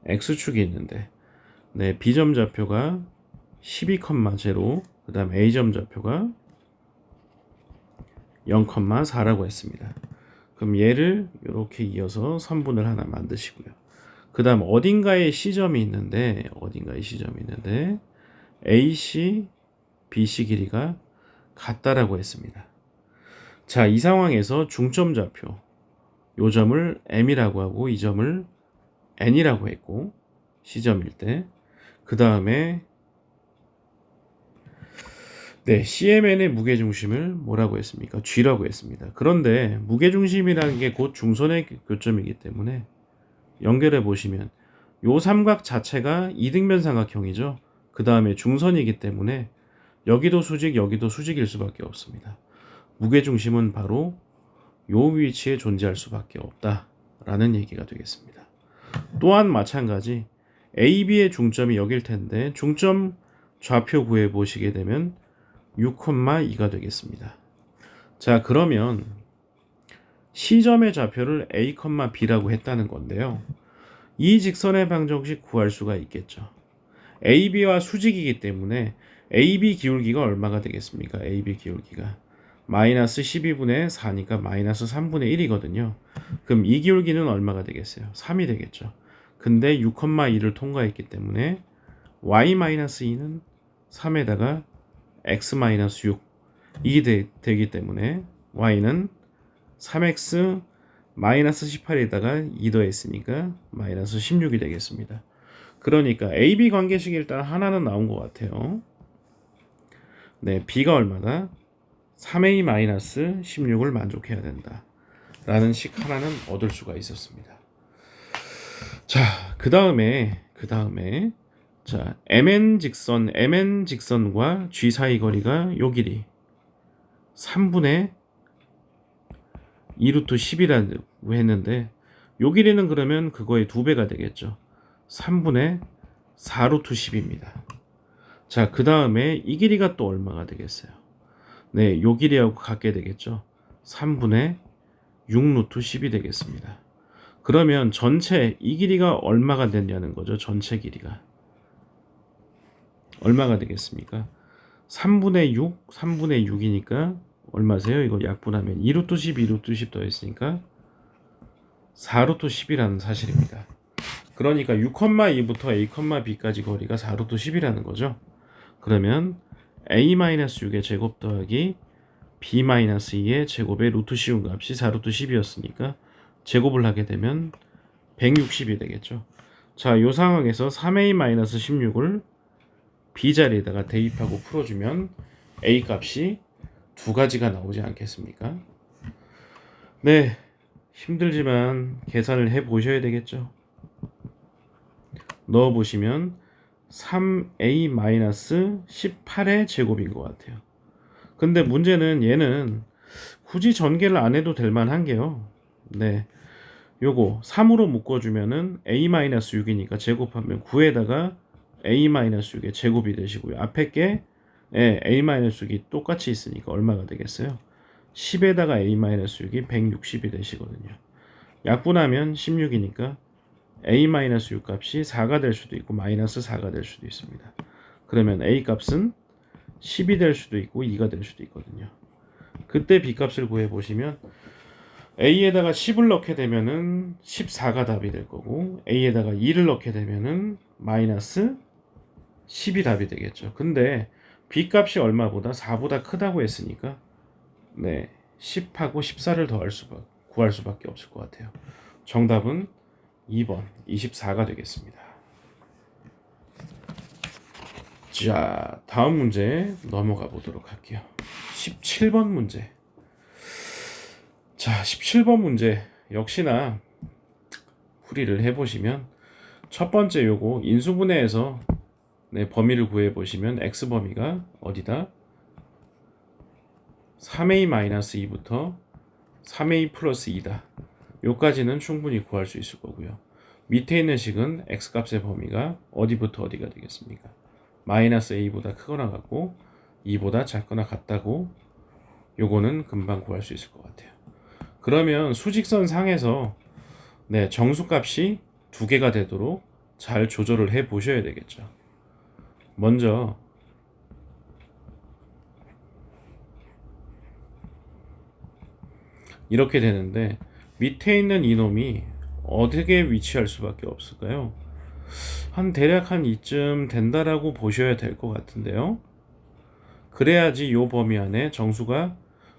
X축이 있는데 네, B점 좌표가 12,0, 그 다음 A점 좌표가 0,4라고 했습니다. 그럼 얘를 이렇게 이어서 선분을 하나 만드시고요. 그 다음 어딘가에 C점이 있는데 AC, BC 길이가 같다라고 했습니다. 자, 이 상황에서 중점 좌표 요 점을 M이라고 하고 이 점을 N이라고 했고 C점일 때 그 다음에 네, CMN의 무게중심을 뭐라고 했습니까? G라고 했습니다. 그런데 무게중심이라는 게 곧 중선의 교점이기 때문에 연결해 보시면 요 삼각 자체가 이등변 삼각형이죠. 그 다음에 중선이기 때문에 여기도 수직, 여기도 수직일 수밖에 없습니다. 무게중심은 바로 요 위치에 존재할 수밖에 없다라는 얘기가 되겠습니다. 또한 마찬가지 AB의 중점이 여길 텐데 중점 좌표 구해 보시게 되면 6,2가 되겠습니다. 자, 그러면 C점의 좌표를 A, B라고 했다는 건데요. 이 직선의 방정식 구할 수가 있겠죠. AB와 수직이기 때문에 AB 기울기가 얼마가 되겠습니까? AB 기울기가 마이너스 12분의 4니까 마이너스 3분의 1이거든요. 그럼 이 기울기는 얼마가 되겠어요? 3이 되겠죠. 근데 6,2를 통과했기 때문에 y-2는 3에다가 x-6 이게 되기 때문에 y는 3x 마이너스 18에다가 2 더했으니까 마이너스 16이 되겠습니다. 그러니까 AB 관계식이 일단 하나는 나온 것 같아요. 네, B가 얼마다? 3A 마이너스 16을 만족해야 된다 라는 식 하나는 얻을 수가 있었습니다. 자, 그 다음에 자, MN 직선과 G 사이 거리가 요 길이 3분의 2루트 10이라고 했는데 요 길이는 그러면 그거의 2배가 되겠죠. 3분의 4루트 10입니다. 자, 그 다음에 이 길이가 또 얼마가 되겠어요? 네, 요 길이하고 같게 되겠죠. 3분의 6루트 10이 되겠습니다. 그러면 전체 이 길이가 얼마가 되냐는 거죠. 전체 길이가 얼마가 되겠습니까? 3분의 6이니까 얼마세요? 이거 약분하면 2루트 10, 2루트 10 더했으니까 4루트 10이라는 사실입니다. 그러니까 6,2부터 A, B까지 거리가 4루트 10이라는 거죠. 그러면 A-6의 제곱 더하기 B-2의 제곱의 루트 씌운 값이 4루트 10이었으니까 제곱을 하게 되면 160이 되겠죠. 자, 이 상황에서 3A-16을 B 자리에다가 대입하고 풀어주면 A 값이 두 가지가 나오지 않겠습니까? 네, 힘들지만 계산을 해 보셔야 되겠죠. 넣어 보시면 3A-18의 제곱인 것 같아요. 근데 문제는 얘는 굳이 전개를 안 해도 될 만한 게요. 네, 요거 3으로 묶어주면은 A-6이니까 제곱하면 9에다가 A-6의 제곱이 되시고요. 앞에 게 A-6이 똑같이 있으니까 얼마가 되겠어요? 10에다가 A-6이 160이 되시거든요. 약분하면 16이니까 a-6 값이 4가 될 수도 있고 마이너스 4가 될 수도 있습니다. 그러면 a 값은 10이 될 수도 있고 2가 될 수도 있거든요. 그때 b 값을 구해 보시면 a에다가 10을 넣게 되면은 14가 답이 될 거고 a에다가 2를 넣게 되면은 마이너스 10이 답이 되겠죠. 근데 b 값이 얼마보다 4보다 크다고 했으니까 네 10하고 14를 구할 수밖에 없을 것 같아요. 정답은 2번 24가 되겠습니다. 자, 다음 문제 넘어가 보도록 할게요. 17번 문제. 자, 17번 문제 역시나 풀이를 해보시면 첫 번째 요거 인수분해에서 네, 범위를 구해보시면 x범위가 어디다? 3a-2부터 3a 플러스 2다. 요까지는 충분히 구할 수 있을 거고요. 밑에 있는 식은 x값의 범위가 어디부터 어디가 되겠습니까? 마이너스 a보다 크거나 같고 2보다 작거나 같다고 요거는 금방 구할 수 있을 것 같아요. 그러면 수직선 상에서 네, 정수값이 두 개가 되도록 잘 조절을 해 보셔야 되겠죠. 먼저 이렇게 되는데 밑에 있는 이놈이 어떻게 위치할 수밖에 없을까요? 대략 한 이쯤 된다라고 보셔야 될 것 같은데요. 그래야지 요 범위 안에 정수가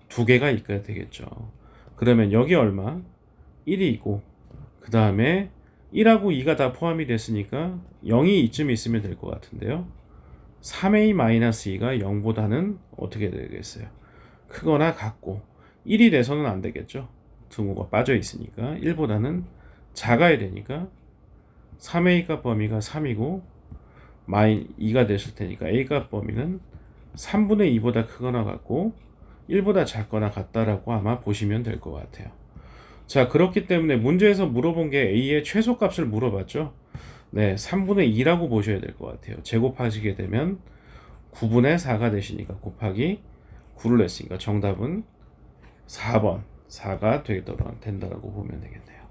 두 개가 있어야 되겠죠. 그러면 여기 얼마? 1이 있고 그 다음에 1하고 2가 다 포함이 됐으니까 0이 이쯤 있으면 될 것 같은데요. 3a-2가 0보다는 어떻게 되겠어요? 크거나 같고 1이 돼서는 안 되겠죠. 등호가 빠져 있으니까 1보다는 작아야 되니까 3a 값 범위가 3이고 마이 2가 됐을 테니까 a 값 범위는 3분의 2보다 크거나 같고 1보다 작거나 같다라고 아마 보시면 될 것 같아요. 자, 그렇기 때문에 문제에서 물어본 게 a의 최소값을 물어봤죠. 네, 3분의 2라고 보셔야 될 것 같아요. 제곱하시게 되면 9분의 4가 되시니까 곱하기 9를 냈으니까 정답은 4번 4가 된다라고 보면 되겠네요.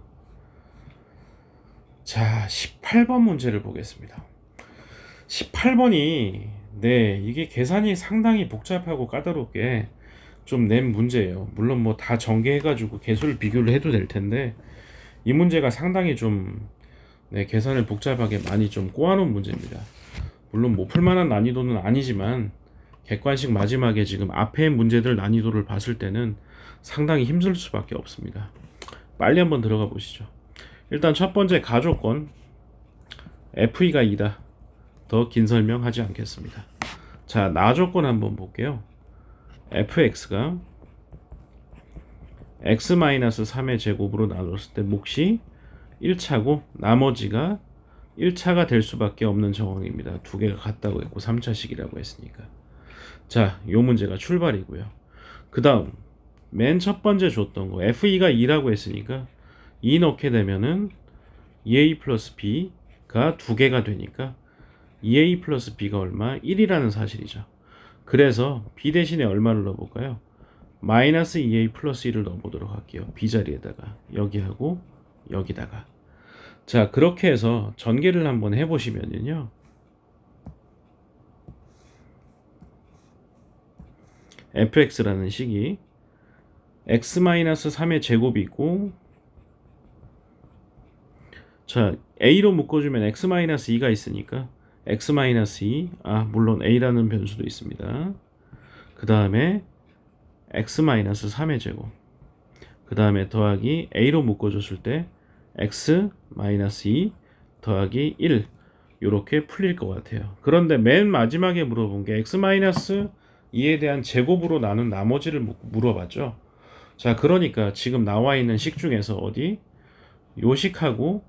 자, 18번 문제를 보겠습니다. 18번이 네, 이게 계산이 상당히 복잡하고 까다롭게 좀 낸 문제예요. 물론 뭐 다 전개해가지고 개수를 비교를 해도 될 텐데 이 문제가 상당히 좀 네, 계산을 복잡하게 많이 좀 꼬아놓은 문제입니다. 물론 못 풀만한 난이도는 아니지만 객관식 마지막에 지금 앞에 문제들 난이도를 봤을 때는 상당히 힘들 수밖에 없습니다. 빨리 한번 들어가 보시죠. 일단 첫 번째 가조건 FE가 2다. 더 긴 설명하지 않겠습니다. 자, 나조건 한번 볼게요. fx가 x-3의 제곱으로 나눴을 때 몫이 1차고 나머지가 1차가 될 수밖에 없는 정황입니다. 두 개가 같다고 했고 3차식이라고 했으니까. 자, 요 문제가 출발이고요. 그 다음 맨 첫 번째 줬던 거 FE가 2라고 했으니까 2 넣게 되면은 2A 플러스 B가 두 개가 되니까 2A 플러스 B가 얼마? 1이라는 사실이죠. 그래서 B 대신에 얼마를 넣어볼까요? 마이너스 2A 플러스 1을 넣어보도록 할게요. B 자리에다가 여기하고 여기다가. 자, 그렇게 해서 전개를 한번 해보시면요. fx라는 식이 x-3의 제곱이 있고 자, a로 묶어주면 x-2가 있으니까 x-2 물론 a라는 변수도 있습니다. 그 다음에 x-3의 제곱 그 다음에 더하기 a로 묶어줬을 때 x-2 더하기 1 이렇게 풀릴 것 같아요. 그런데 맨 마지막에 물어본 게 x-2에 대한 제곱으로 나눈 나머지를 물어봤죠. 자, 그러니까 지금 나와 있는 식 중에서 어디? 요식하고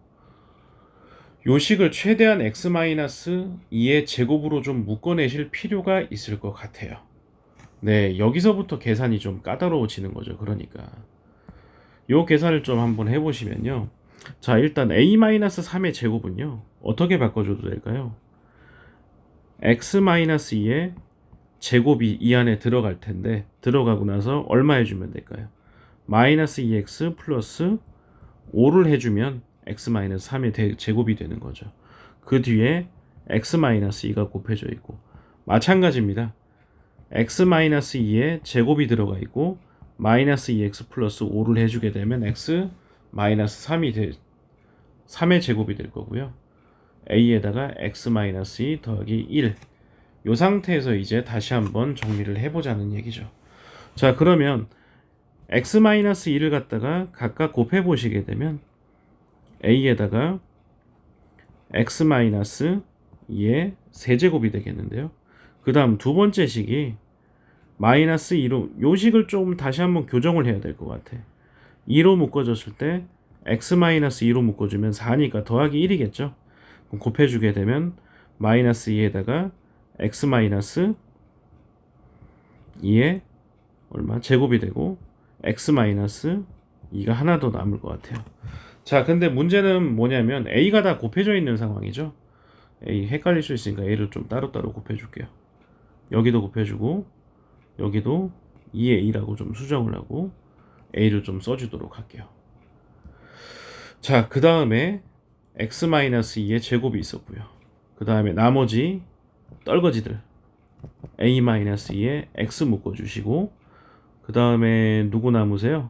요식을 최대한 x-2의 제곱으로 좀 묶어내실 필요가 있을 것 같아요. 네, 여기서부터 계산이 좀 까다로워지는 거죠. 그러니까 요 계산을 좀 한번 해보시면요. 자, 일단 a-3의 제곱은요. 어떻게 바꿔줘도 될까요? x-2의 제곱이 이 안에 들어갈 텐데 들어가고 나서 얼마 해주면 될까요? 마이너스 2x 플러스 5를 해주면 x-3의 제곱이 되는 거죠. 그 뒤에 x-2가 곱해져 있고 마찬가지입니다. x-2의 제곱이 들어가 있고 마이너스 2x 플러스 5를 해주게 되면 x-3의 제곱이 될 거고요. a에다가 x-2 더하기 1. 이 상태에서 이제 다시 한번 정리를 해보자는 얘기죠. 자, 그러면 x-1을 갖다가 각각 곱해 보시게 되면 a에다가 x-2의 세제곱이 되겠는데요. 그 다음 두 번째 식이 마이너스 2로, 요 식을 좀 다시 한번 교정을 해야 될 것 같아. 2로 묶어줬을 때 x-2로 묶어주면 4니까 더하기 1이겠죠. 그럼 곱해주게 되면 마이너스 2에다가 x-2의 얼마? 제곱이 되고 x-2가 하나 더 남을 것 같아요. 자, 근데 문제는 뭐냐면 a가 다 곱해져 있는 상황이죠. a 헷갈릴 수 있으니까 a를 좀 따로따로 곱해줄게요. 여기도 곱해주고 여기도 2a라고 좀 수정을 하고 a를 좀 써주도록 할게요. 자, 그 다음에 x-2의 제곱이 있었고요. 그 다음에 나머지 떨거지들 a-2에 x 묶어주시고 그 다음에 누구 남으세요?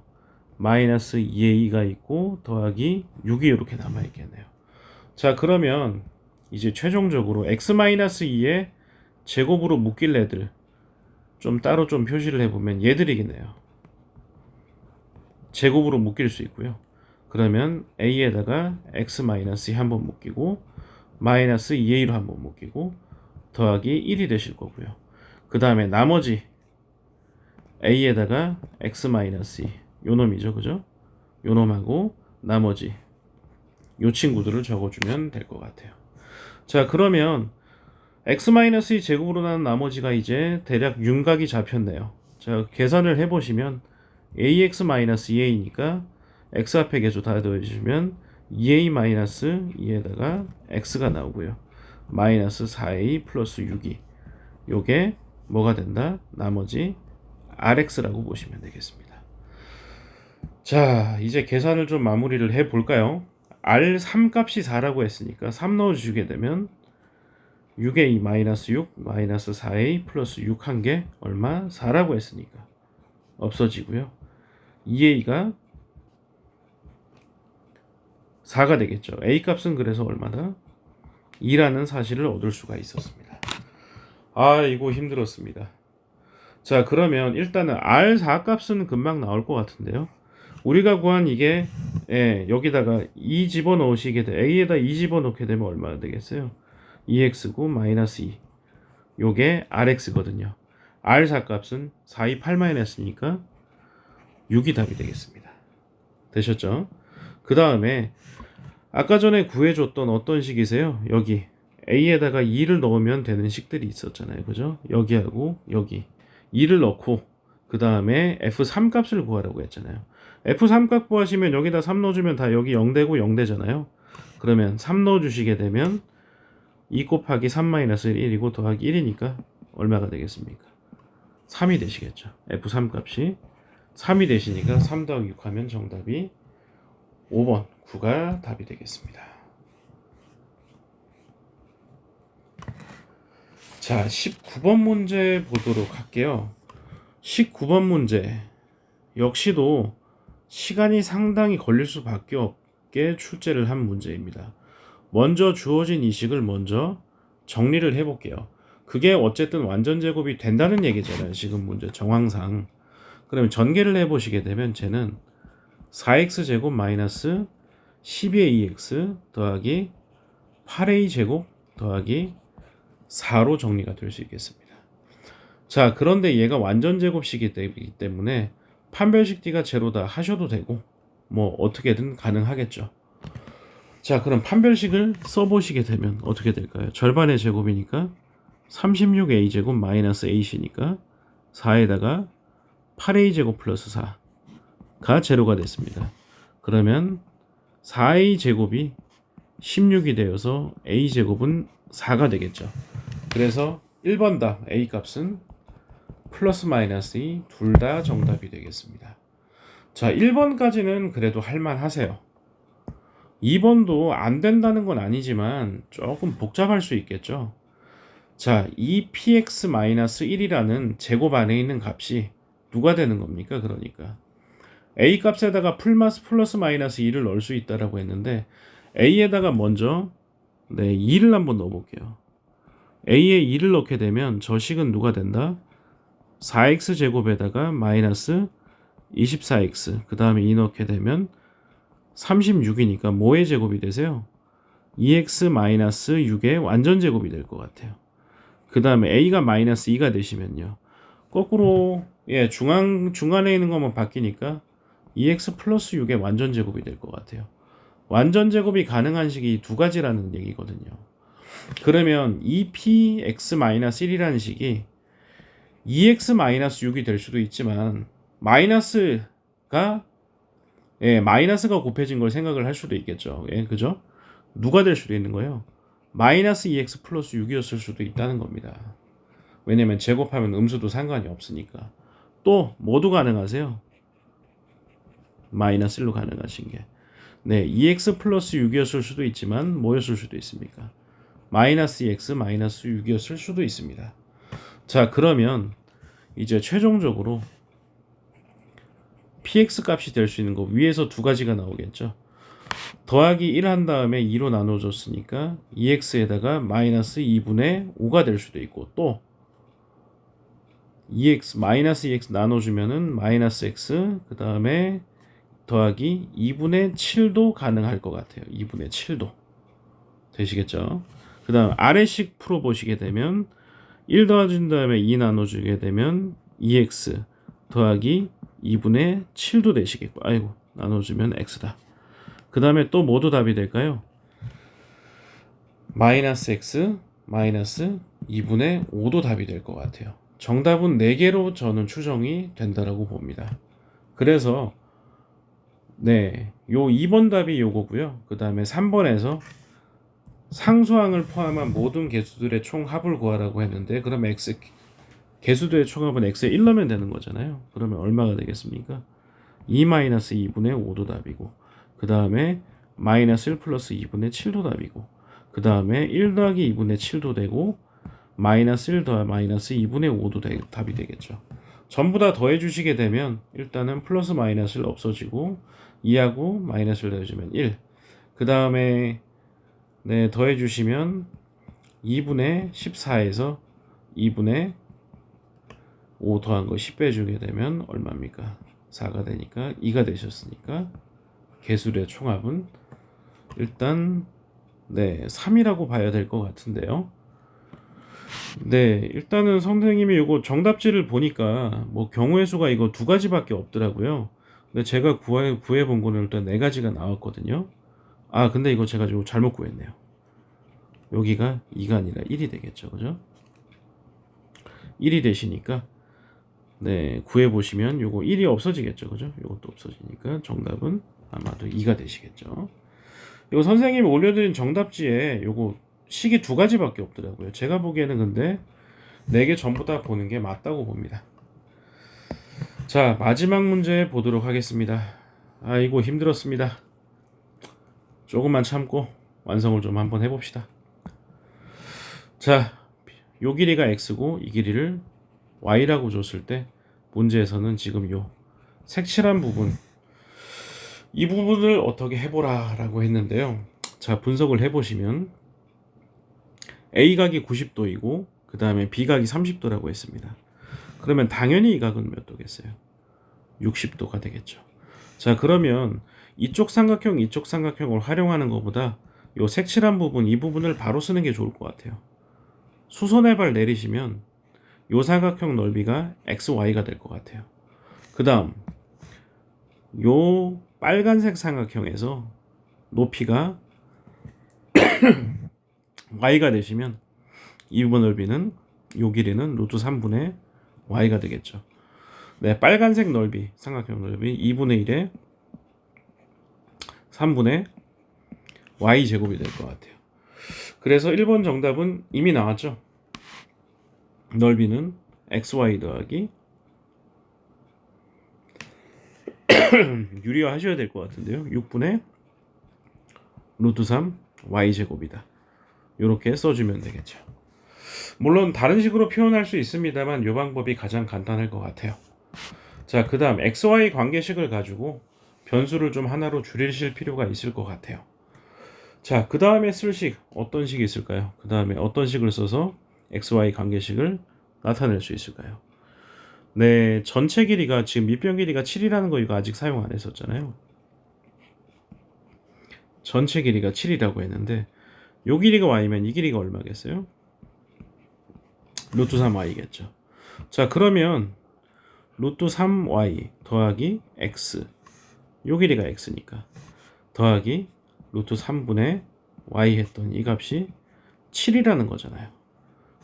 마이너스 2a가 있고 더하기 6이 이렇게 남아있겠네요. 자, 그러면 이제 최종적으로 x-2의 제곱으로 묶일 애들 좀 따로 좀 표시를 해보면 얘들이겠네요. 제곱으로 묶일 수 있고요. 그러면 a에다가 x-2 한번 묶이고 마이너스 2a로 한번 묶이고 더하기 1이 되실 거고요. 그 다음에 나머지 a에다가 x-2 요 놈이죠, 그죠? 요 놈하고 나머지 요 친구들을 적어주면 될 것 같아요. 자, 그러면 x-2 제곱으로 나눈 나머지가 이제 대략 윤곽이 잡혔네요. 자, 계산을 해보시면 ax-2a니까 x 앞에 계수 다 더해주시면 2a-2에다가 x가 나오고요. 마이너스 4a 플러스 6이 요게 뭐가 된다? 나머지 rx라고 보시면 되겠습니다. 자, 이제 계산을 좀 마무리를 해 볼까요? r3 값이 4라고 했으니까 3 넣어주게 되면 6a 마이너스 6 마이너스 4a 플러스 6 한 게 얼마? 4라고 했으니까 없어지고요. 2a가 4가 되겠죠. a 값은 그래서 얼마다? 2라는 사실을 얻을 수가 있었습니다. 이거 힘들었습니다. 자, 그러면 일단은 R4 값은 금방 나올 것 같은데요. 우리가 구한 이게 여기다가 2 집어넣으시게 돼. a에다 2 집어넣게 되면 얼마나 되겠어요? 2x고 마이너스 2. 요게 rx거든요. R4 값은 4, 2, 8만 했으니까 6이 답이 되겠습니다. 되셨죠? 그 다음에 아까 전에 구해줬던 어떤 식이세요? 여기 a에다가 2를 넣으면 되는 식들이 있었잖아요. 그죠? 여기하고 여기 2를 넣고 그 다음에 f3 값을 구하라고 했잖아요. f3 값 구하시면 여기다 3 넣어주면 다 여기 0되고 0되잖아요. 그러면 3 넣어주시게 되면 2 곱하기 3-1이고 더하기 1이니까 얼마가 되겠습니까? 3이 되시겠죠. f3 값이 3이 되시니까 3 더하기 6 하면 정답이 5번 9가 답이 되겠습니다. 자, 19번 문제 보도록 할게요. 19번 문제 역시도 시간이 상당히 걸릴 수밖에 없게 출제를 한 문제입니다. 먼저 주어진 이 식을 먼저 정리를 해볼게요. 그게 어쨌든 완전 제곱이 된다는 얘기잖아요. 지금 문제 정황상. 그러면 전개를 해보시게 되면 쟤는 4x제곱 마이너스 12ax 더하기 8a제곱 더하기 4로 정리가 될 수 있겠습니다. 자, 그런데 얘가 완전 제곱식이기 때문에 판별식 d가 제로다 하셔도 되고 뭐 어떻게든 가능하겠죠. 자, 그럼 판별식을 써보시게 되면 어떻게 될까요? 절반의 제곱이니까 36a제곱 마이너스 ac니까 4에다가 8a제곱 플러스 4가 제로가 됐습니다. 그러면 4a제곱이 16이 되어서 a제곱은 4가 되겠죠. 그래서 1번 답 a 값은 플러스 마이너스 2 둘 다 정답이 되겠습니다. 자, 1번까지는 그래도 할만하세요. 2번도 안 된다는 건 아니지만 조금 복잡할 수 있겠죠. 자, 2px-1이라는 제곱 안에 있는 값이 누가 되는 겁니까? 그러니까 a 값에다가 풀마스 플러스 마이너스 2를 넣을 수 있다라고 했는데 a에다가 먼저 2를 한번 넣어볼게요. a에 2를 넣게 되면 저 식은 누가 된다? 4x 제곱에다가 마이너스 24x 그 다음에 2 넣게 되면 36이니까 뭐의 제곱이 되세요? 2x 마이너스 6의 완전 제곱이 될 것 같아요. 그 다음에 a가 마이너스 2가 되시면요. 거꾸로 중간에 있는 것만 바뀌니까 2x 플러스 6의 완전 제곱이 될 것 같아요. 완전 제곱이 가능한 식이 두 가지라는 얘기거든요. 그러면 2px-1이라는 식이 2x-6이 될 수도 있지만 마이너스가 곱해진 걸 생각을 할 수도 있겠죠. 그죠? 누가 될 수도 있는 거예요? 마이너스 2x 플러스 6이었을 수도 있다는 겁니다. 왜냐면 제곱하면 음수도 상관이 없으니까. 또 모두 가능하세요? 마이너스 1로 가능하신 게. 2x 플러스 6이었을 수도 있지만 뭐였을 수도 있습니까? 마이너스 2x 마이너스 6이었을 수도 있습니다. 자, 그러면 이제 최종적으로 px 값이 될 수 있는 거 위에서 두 가지가 나오겠죠. 더하기 1 한 다음에 2로 나눠줬으니까 2x에다가 마이너스 2분의 5가 될 수도 있고 또 2x 마이너스 2x 나눠주면은 마이너스 x 그 다음에 더하기 2분의 7도 가능할 것 같아요. 2분의 7도 되시겠죠. 그 다음 아래식 풀어보시게 되면 1 더해준 다음에 2 나눠주게 되면 2x 더하기 2분의 7도 되시겠고 아이고 나눠주면 x다. 그 다음에 또 모두 답이 될까요? 마이너스 x 마이너스 2분의 5도 답이 될 것 같아요. 정답은 4개로 저는 추정이 된다라고 봅니다. 그래서 요 2번 답이 요거고요. 그 다음에 3번에서 상수항을 포함한 모든 개수들의 총합을 구하라고 했는데 그럼 x 개수들의 총합은 x에 1 넣으면 되는 거잖아요. 그러면 얼마가 되겠습니까? 2-2분의 5도 답이고 그 다음에 마이너스 1 플러스 2분의 7도 답이고 그 다음에 1 더하기 2분의 7도 되고 마이너스 1 더하기 마이너스 2분의 5도 답이 되겠죠. 전부 다 더해 주시게 되면 일단은 플러스 마이너스 1 없어지고 2하고 마이너스를 더해주면 1. 그 다음에 더해 주시면 2분의 14에서 2분의 5 더한 거 10 빼주게 되면 얼마입니까? 4가 되니까 2가 되셨으니까 개수의 총합은 일단 3이라고 봐야 될 것 같은데요. 일단은 선생님이 이거 정답지를 보니까 뭐 경우의 수가 이거 두 가지밖에 없더라고요. 근데 제가 구해 본 거는 일단 4가지가 나왔거든요. 아, 근데 이거 제가 좀 잘못 구했네요. 여기가 2가 아니라 1이 되겠죠. 그죠? 1이 되시니까 구해 보시면 요거 1이 없어지겠죠. 그죠? 요것도 없어지니까 정답은 아마도 2가 되시겠죠. 이거 선생님이 올려드린 정답지에 요거 식이 두 가지밖에 없더라고요. 제가 보기에는 근데 4개 전부 다 보는 게 맞다고 봅니다. 자, 마지막 문제 보도록 하겠습니다. 아이고 힘들었습니다. 조금만 참고 완성을 좀 한번 해봅시다. 자, 요 길이가 x고 이 길이를 y라고 줬을 때 문제에서는 지금 요 색칠한 부분 이 부분을 어떻게 해보라 라고 했는데요. 자, 분석을 해보시면 A각이 90도이고 그 다음에 B각이 30도라고 했습니다. 그러면 당연히 이 각은 몇 도겠어요? 60도가 되겠죠. 자, 그러면 이쪽 삼각형을 활용하는 것보다 요 색칠한 부분 이 부분을 바로 쓰는 게 좋을 것 같아요. 수선의 발 내리시면 요 삼각형 넓이가 XY가 될 것 같아요. 그 다음 요 빨간색 삼각형에서 높이가 Y가 되시면 이 부분 넓이는 요 길이는 루트 3분의 Y가 되겠죠. 빨간색 넓이 삼각형 넓이 2분의 1에 3분의 Y 제곱이 될 것 같아요. 그래서 1번 정답은 이미 나왔죠. 넓이는 XY 더하기 유리화 하셔야 될 것 같은데요. 6분의 루트 3 y제곱이다. 이렇게 써주면 되겠죠. 물론 다른 식으로 표현할 수 있습니다만 이 방법이 가장 간단할 것 같아요. 자, 그 다음 xy 관계식을 가지고 변수를 좀 하나로 줄이실 필요가 있을 것 같아요. 자, 그 다음에 쓸 식 어떤 식이 있을까요? 그 다음에 어떤 식을 써서 xy 관계식을 나타낼 수 있을까요? 네, 전체 길이가 지금 밑변 길이가 7이라는 거 이거 아직 사용 안 했었잖아요. 전체 길이가 7이라고 했는데 요 길이가 y면 이 길이가 얼마겠어요? 루트 3y겠죠. 자, 그러면 루트 3y 더하기 x 요 길이가 x니까 더하기 루트 3분의 y 했던 이 값이 7이라는 거잖아요.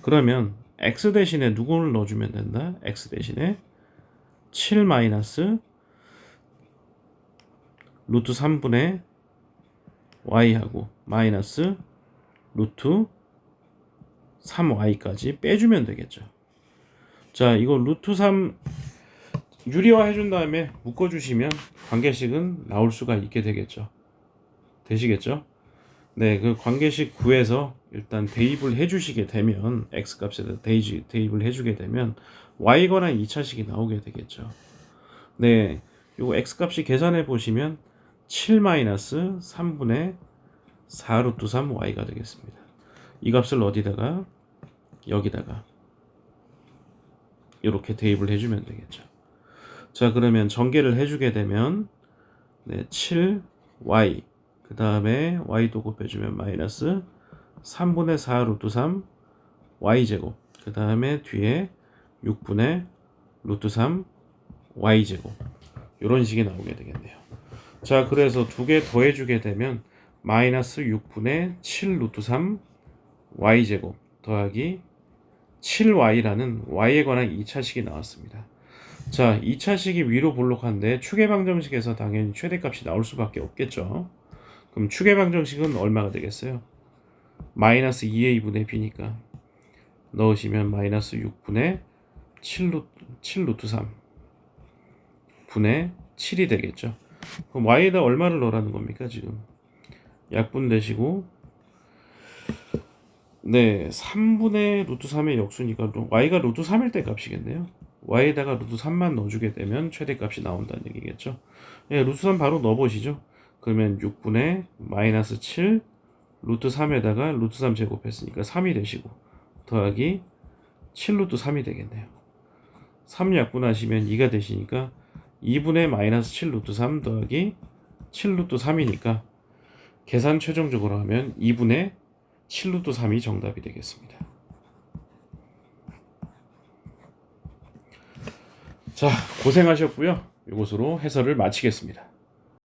그러면 x 대신에 누구를 넣어주면 된다? x 대신에 7 마이너스 루트 3분의 y하고 마이너스 루트 3y까지 빼주면 되겠죠. 자, 이거 루트 3 유리화 해준 다음에 묶어주시면 관계식은 나올 수가 있게 되겠죠. 되시겠죠? 네, 그 관계식 구해서 일단 대입을 해주시게 되면 x값에다 대입을 해주게 되면 y 관한 2차식이 나오게 되겠죠. 네, 요거 x값이 계산해 보시면 7-3분의 4 루트 3 y가 되겠습니다. 이 값을 어디다가 여기다가 이렇게 대입을 해주면 되겠죠. 자, 그러면 전개를 해주게 되면 네, 7y 그 다음에 y도 곱해주면 마이너스 3분의 4 루트 3 y제곱 그 다음에 뒤에 6분의 루트 3 y제곱 이런 식이 나오게 되겠네요. 자, 그래서 두 개 더해주게 되면 마이너스 6분의 7 루트 3 y제곱 더하기 7y라는 y에 관한 2차식이 나왔습니다. 자, 2차식이 위로 볼록한데 추계방정식에서 당연히 최대값이 나올 수밖에 없겠죠. 그럼 추계방정식은 얼마가 되겠어요? 마이너스 2a분의 b니까 넣으시면 마이너스 6분의 7 루트 3 분의 7이 되겠죠. 그럼 y에다 얼마를 넣으라는 겁니까 지금? 약분되시고 네, 3분의 루트 3의 역수니까 y가 루트 3일 때 값이겠네요. y에다가 루트 3만 넣어주게 되면 최대값이 나온다는 얘기겠죠. 네, 루트 3 바로 넣어보시죠. 그러면 6분의 마이너스 7 루트 3에다가 루트 3 제곱했으니까 3이 되시고 더하기 7 루트 3이 되겠네요. 3 약분하시면 2가 되시니까 2분의 마이너스 7 루트 3 더하기 7 루트 3이니까 계산 최종적으로 하면 2분의 7 루트 3이 정답이 되겠습니다. 자, 고생하셨고요. 이것으로 해설을 마치겠습니다.